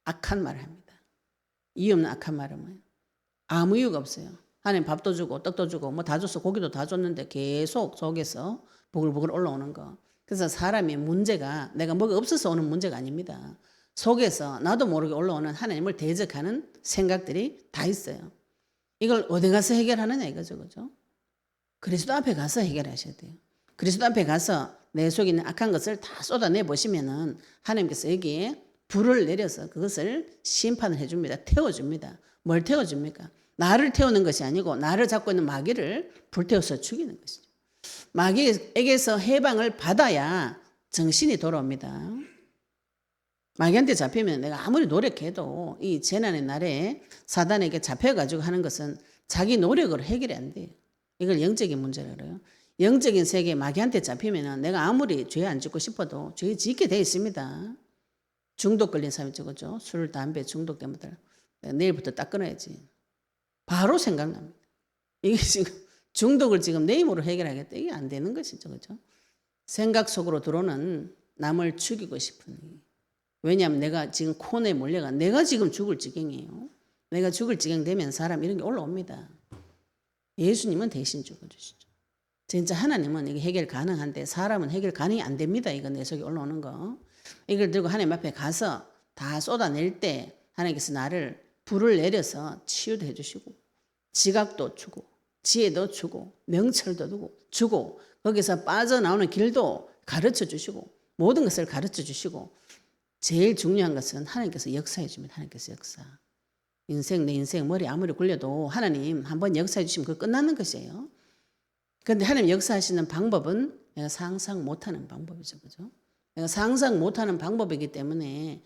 악한 말을 합니다. 이유 없는 악한 말은 뭐예요? 아무 이유가 없어요. 하나님 밥도 주고 떡도 주고 뭐 다 줬어. 고기도 다 줬는데 계속 속에서 부글부글 올라오는 거. 그래서 사람의 문제가 내가 뭐가 없어서 오는 문제가 아닙니다. 속에서 나도 모르게 올라오는 하나님을 대적하는 생각들이 다 있어요. 이걸 어디 가서 해결하느냐 이거죠. 그죠? 그리스도 앞에 가서 해결하셔야 돼요. 그리스도 앞에 가서 내 속에 있는 악한 것을 다 쏟아내 보시면은 하나님께서 여기에 불을 내려서 그것을 심판을 해줍니다. 태워줍니다. 뭘 태워줍니까? 나를 태우는 것이 아니고 나를 잡고 있는 마귀를 불태워서 죽이는 것이죠. 마귀에게서 해방을 받아야 정신이 돌아옵니다. 마귀한테 잡히면 내가 아무리 노력해도 이 재난의 날에 사단에게 잡혀가지고 하는 것은 자기 노력으로 해결이 안 돼요. 이걸 영적인 문제라 그래요. 영적인 세계에 마귀한테 잡히면 내가 아무리 죄 안 짓고 싶어도 죄 짓게 돼 있습니다. 중독 걸린 사람이 있죠. 그죠? 술, 담배 중독되면 내일부터 딱 끊어야지. 바로 생각납니다. 이게 지금 중독을 지금 내 힘으로 해결하겠다. 이게 안 되는 것이죠. 그죠? 생각 속으로 들어오는 남을 죽이고 싶은. 왜냐하면 내가 지금 콘에 몰려가 내가 지금 죽을 지경이에요. 내가 죽을 지경 되면 사람 이런 게 올라옵니다. 예수님은 대신 죽어주시죠. 진짜 하나님은 이게 해결 가능한데 사람은 해결 가능이 안 됩니다. 이거 내 속에 올라오는 거. 이걸 들고 하나님 앞에 가서 다 쏟아낼 때 하나님께서 나를 불을 내려서 치유도 해주시고 지각도 주고 지혜도 주고 명철도 주고 거기서 빠져나오는 길도 가르쳐 주시고 모든 것을 가르쳐 주시고 제일 중요한 것은 하나님께서 역사해 줍니다. 하나님께서 역사. 내 인생 머리 아무리 굴려도 하나님 한번 역사해 주시면 그거 끝나는 것이에요. 그런데 하나님 역사하시는 방법은 내가 상상 못하는 방법이죠. 그죠? 내가 상상 못하는 방법이기 때문에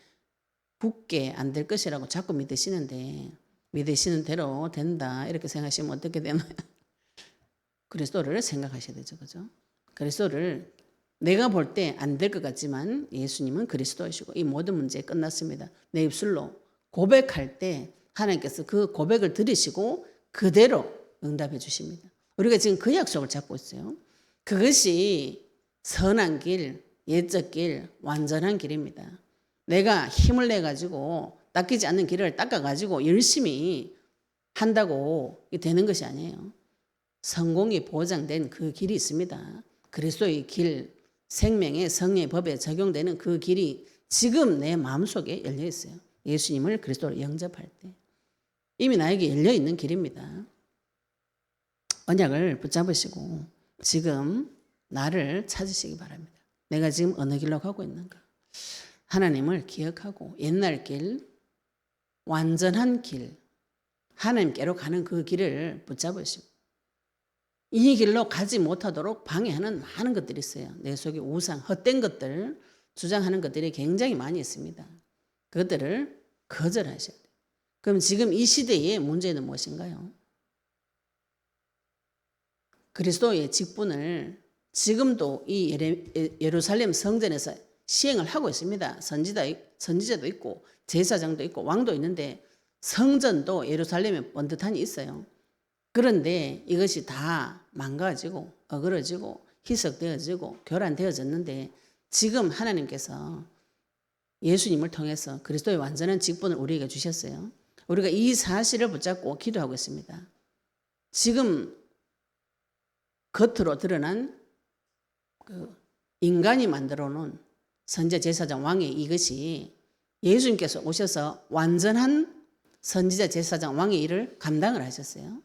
굳게 안 될 것이라고 자꾸 믿으시는데 믿으시는 대로 된다 이렇게 생각하시면 어떻게 되나요? 그리스도를 생각하셔야 되죠. 그죠? 그리스도를 내가 볼 때 안 될 것 같지만 예수님은 그리스도이시고 이 모든 문제 끝났습니다. 내 입술로 고백할 때 하나님께서 그 고백을 들으시고 그대로 응답해 주십니다. 우리가 지금 그 약속을 잡고 있어요. 그것이 선한 길, 예적 길, 완전한 길입니다. 내가 힘을 내가지고 닦이지 않는 길을 닦아가지고 열심히 한다고 되는 것이 아니에요. 성공이 보장된 그 길이 있습니다. 그리스도의 길, 생명의 성령의 법에 적용되는 그 길이 지금 내 마음속에 열려 있어요. 예수님을 그리스도로 영접할 때. 이미 나에게 열려 있는 길입니다. 언약을 붙잡으시고 지금 나를 찾으시기 바랍니다. 내가 지금 어느 길로 가고 있는가? 하나님을 기억하고 옛날 길, 완전한 길, 하나님께로 가는 그 길을 붙잡으시고 이 길로 가지 못하도록 방해하는 많은 것들이 있어요. 내 속에 우상, 헛된 것들 주장하는 것들이 굉장히 많이 있습니다. 그것들을 거절하셔야 돼요. 그럼 지금 이 시대의 문제는 무엇인가요? 그리스도의 직분을 지금도 이 예루살렘 성전에서 시행을 하고 있습니다. 선지자도 있고 제사장도 있고 왕도 있는데 성전도 예루살렘에 번듯하니 있어요. 그런데 이것이 다 망가지고 어그러지고 희석되어지고 교란되어졌는데 지금 하나님께서 예수님을 통해서 그리스도의 완전한 직분을 우리에게 주셨어요. 우리가 이 사실을 붙잡고 기도하고 있습니다. 지금 겉으로 드러난 그 인간이 만들어 놓은 선지자 제사장 왕의 이것이 예수님께서 오셔서 완전한 선지자 제사장 왕의 일을 감당을 하셨어요.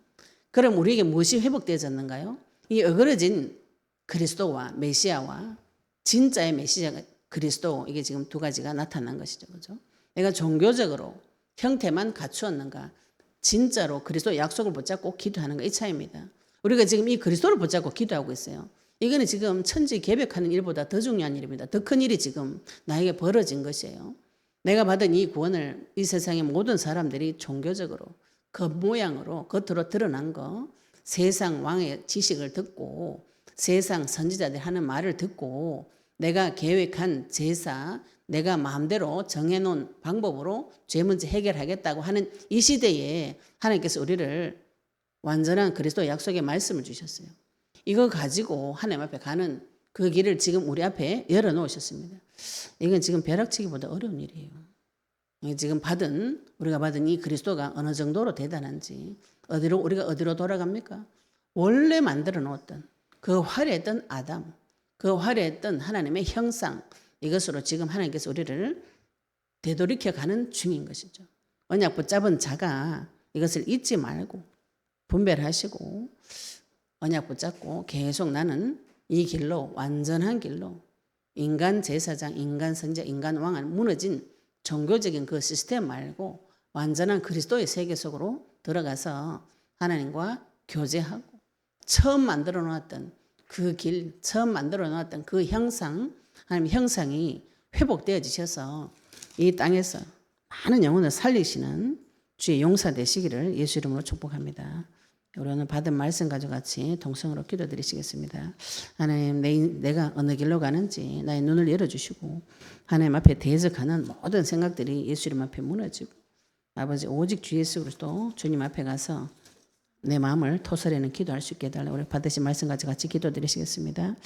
그럼 우리에게 무엇이 회복되어졌는가요? 이 어그러진 그리스도와 메시아와 진짜의 메시아 그리스도 이게 지금 두 가지가 나타난 것이죠. 그죠? 내가 종교적으로 형태만 갖추었는가? 진짜로 그리스도 약속을 붙잡고 기도하는가? 이 차이입니다. 우리가 지금 이 그리스도를 붙잡고 기도하고 있어요. 이거는 지금 천지 개벽하는 일보다 더 중요한 일입니다. 더 큰 일이 지금 나에게 벌어진 것이에요. 내가 받은 이 구원을 이 세상의 모든 사람들이 종교적으로 겉모양으로 겉으로 드러난 거, 세상 왕의 지식을 듣고 세상 선지자들 하는 말을 듣고 내가 계획한 제사, 내가 마음대로 정해놓은 방법으로 죄 문제 해결하겠다고 하는 이 시대에 하나님께서 우리를 완전한 그리스도 약속의 말씀을 주셨어요. 이거 가지고 하나님 앞에 가는 그 길을 지금 우리 앞에 열어놓으셨습니다. 이건 지금 벼락치기보다 어려운 일이에요. 지금 우리가 받은 이 그리스도가 어느 정도로 대단한지, 우리가 어디로 돌아갑니까? 원래 만들어 놓았던 그 화려했던 아담, 그 화려했던 하나님의 형상, 이것으로 지금 하나님께서 우리를 되돌이켜 가는 중인 것이죠. 언약 붙잡은 자가 이것을 잊지 말고 분별하시고 언약 붙잡고 계속 나는 이 길로, 완전한 길로, 인간 제사장, 인간 선지자, 인간 왕은 무너진 종교적인 그 시스템 말고 완전한 그리스도의 세계 속으로 들어가서 하나님과 교제하고 처음 만들어 놓았던 그 길, 처음 만들어 놓았던 그 형상, 하나님 형상이 회복되어지셔서 이 땅에서 많은 영혼을 살리시는 주의 용사 되시기를 예수 이름으로 축복합니다. 우리 오늘 받은 말씀 가지고 같이 동성으로 기도드리시겠습니다. 하나님, 내가 어느 길로 가는지 나의 눈을 열어주시고 하나님 앞에 대적하는 모든 생각들이 예수 이름 앞에 무너지고 아버지 오직 주 예수 그리스도 주님 앞에 가서 내 마음을 토설에는 기도할 수 있게 해달라고 우리 받으신 말씀 같이 기도드리시겠습니다.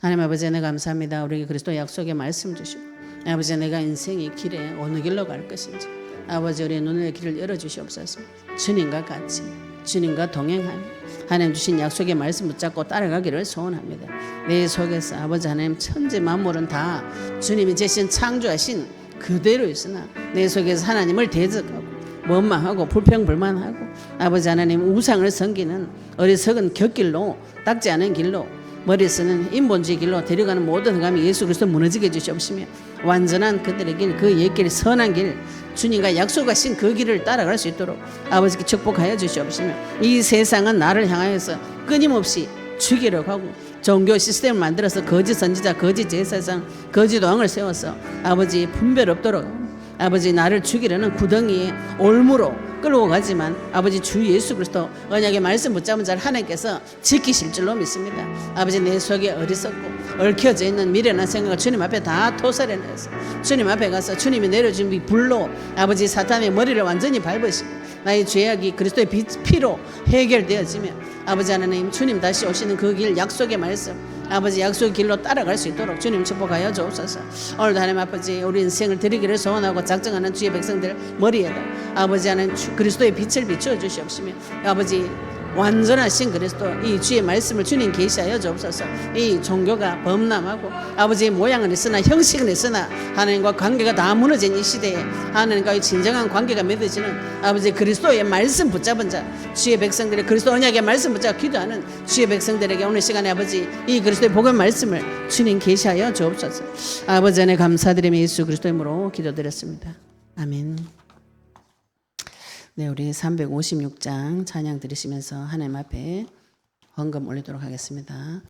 하나님 아버지 내 감사합니다. 우리 그리스도 약속의 말씀 주시고 아버지 내가 인생의 길에 어느 길로 갈 것인지 아버지 우리의 눈의 길을 열어주시옵소서. 주님과 같이 주님과 동행하며 하나님 주신 약속의 말씀 붙잡고 따라가기를 소원합니다. 내 속에서 아버지 하나님 천지 만물은 다 주님이 제신 창조하신 그대로 있으나 내 속에서 하나님을 대적하고 원망하고 불평불만하고 아버지 하나님 우상을 섬기는 어리석은 곁길로 닦지 않은 길로 머리 쓰는 인본주의 길로 데려가는 모든 감이 예수 그리스도 무너지게 해주시옵시며 완전한 그들의 길, 그 옛길, 선한 길 주님과 약속하신 그 길을 따라갈 수 있도록 아버지께 축복하여 주시옵시며 이 세상은 나를 향하여서 끊임없이 죽이려고 하고 종교 시스템을 만들어서 거짓 선지자, 거짓 제사장, 거짓 왕을 세워서 아버지 분별 없도록 아버지 나를 죽이려는 구덩이에 올무로 끌고 가지만 아버지 주 예수 그리스도 언약의 말씀 붙잡은 자를 하나님께서 지키실 줄로 믿습니다. 아버지 내 속에 어리석고 얽혀져 있는 미련한 생각을 주님 앞에 다 토설해내서 주님 앞에 가서 주님이 내려준 이 불로 아버지 사탄의 머리를 완전히 밟으시고 나의 죄악이 그리스도의 피로 해결되어지며 아버지 하나님 주님 다시 오시는 그 길 약속의 말씀 아버지 약속의 길로 따라갈 수 있도록 주님 축복하여 주옵소서. 오늘도 하나님 아버지 우리 인생을 드리기를 소원하고 작정하는 주의 백성들 머리에다 아버지 하나님 그리스도의 빛을 비추어 주시옵시며 아버지 완전하신 그리스도 이 주의 말씀을 주님 계시하여 주옵소서. 이 종교가 범람하고 아버지의 모양은 있으나 형식은 있으나 하나님과 관계가 다 무너진 이 시대에 하나님과의 진정한 관계가 맺어지는 아버지 그리스도의 말씀 붙잡은 자 주의 백성들의 그리스도 언약의 말씀 붙잡아 기도하는 주의 백성들에게 오늘 시간에 아버지 이 그리스도의 복음 말씀을 주님 계시하여 주옵소서. 아버지 안에 감사드리며 예수 그리스도의 이름으로 기도드렸습니다. 아멘. 네, 우리 356장 찬양 드리시면서 하나님 앞에 헌금 올리도록 하겠습니다.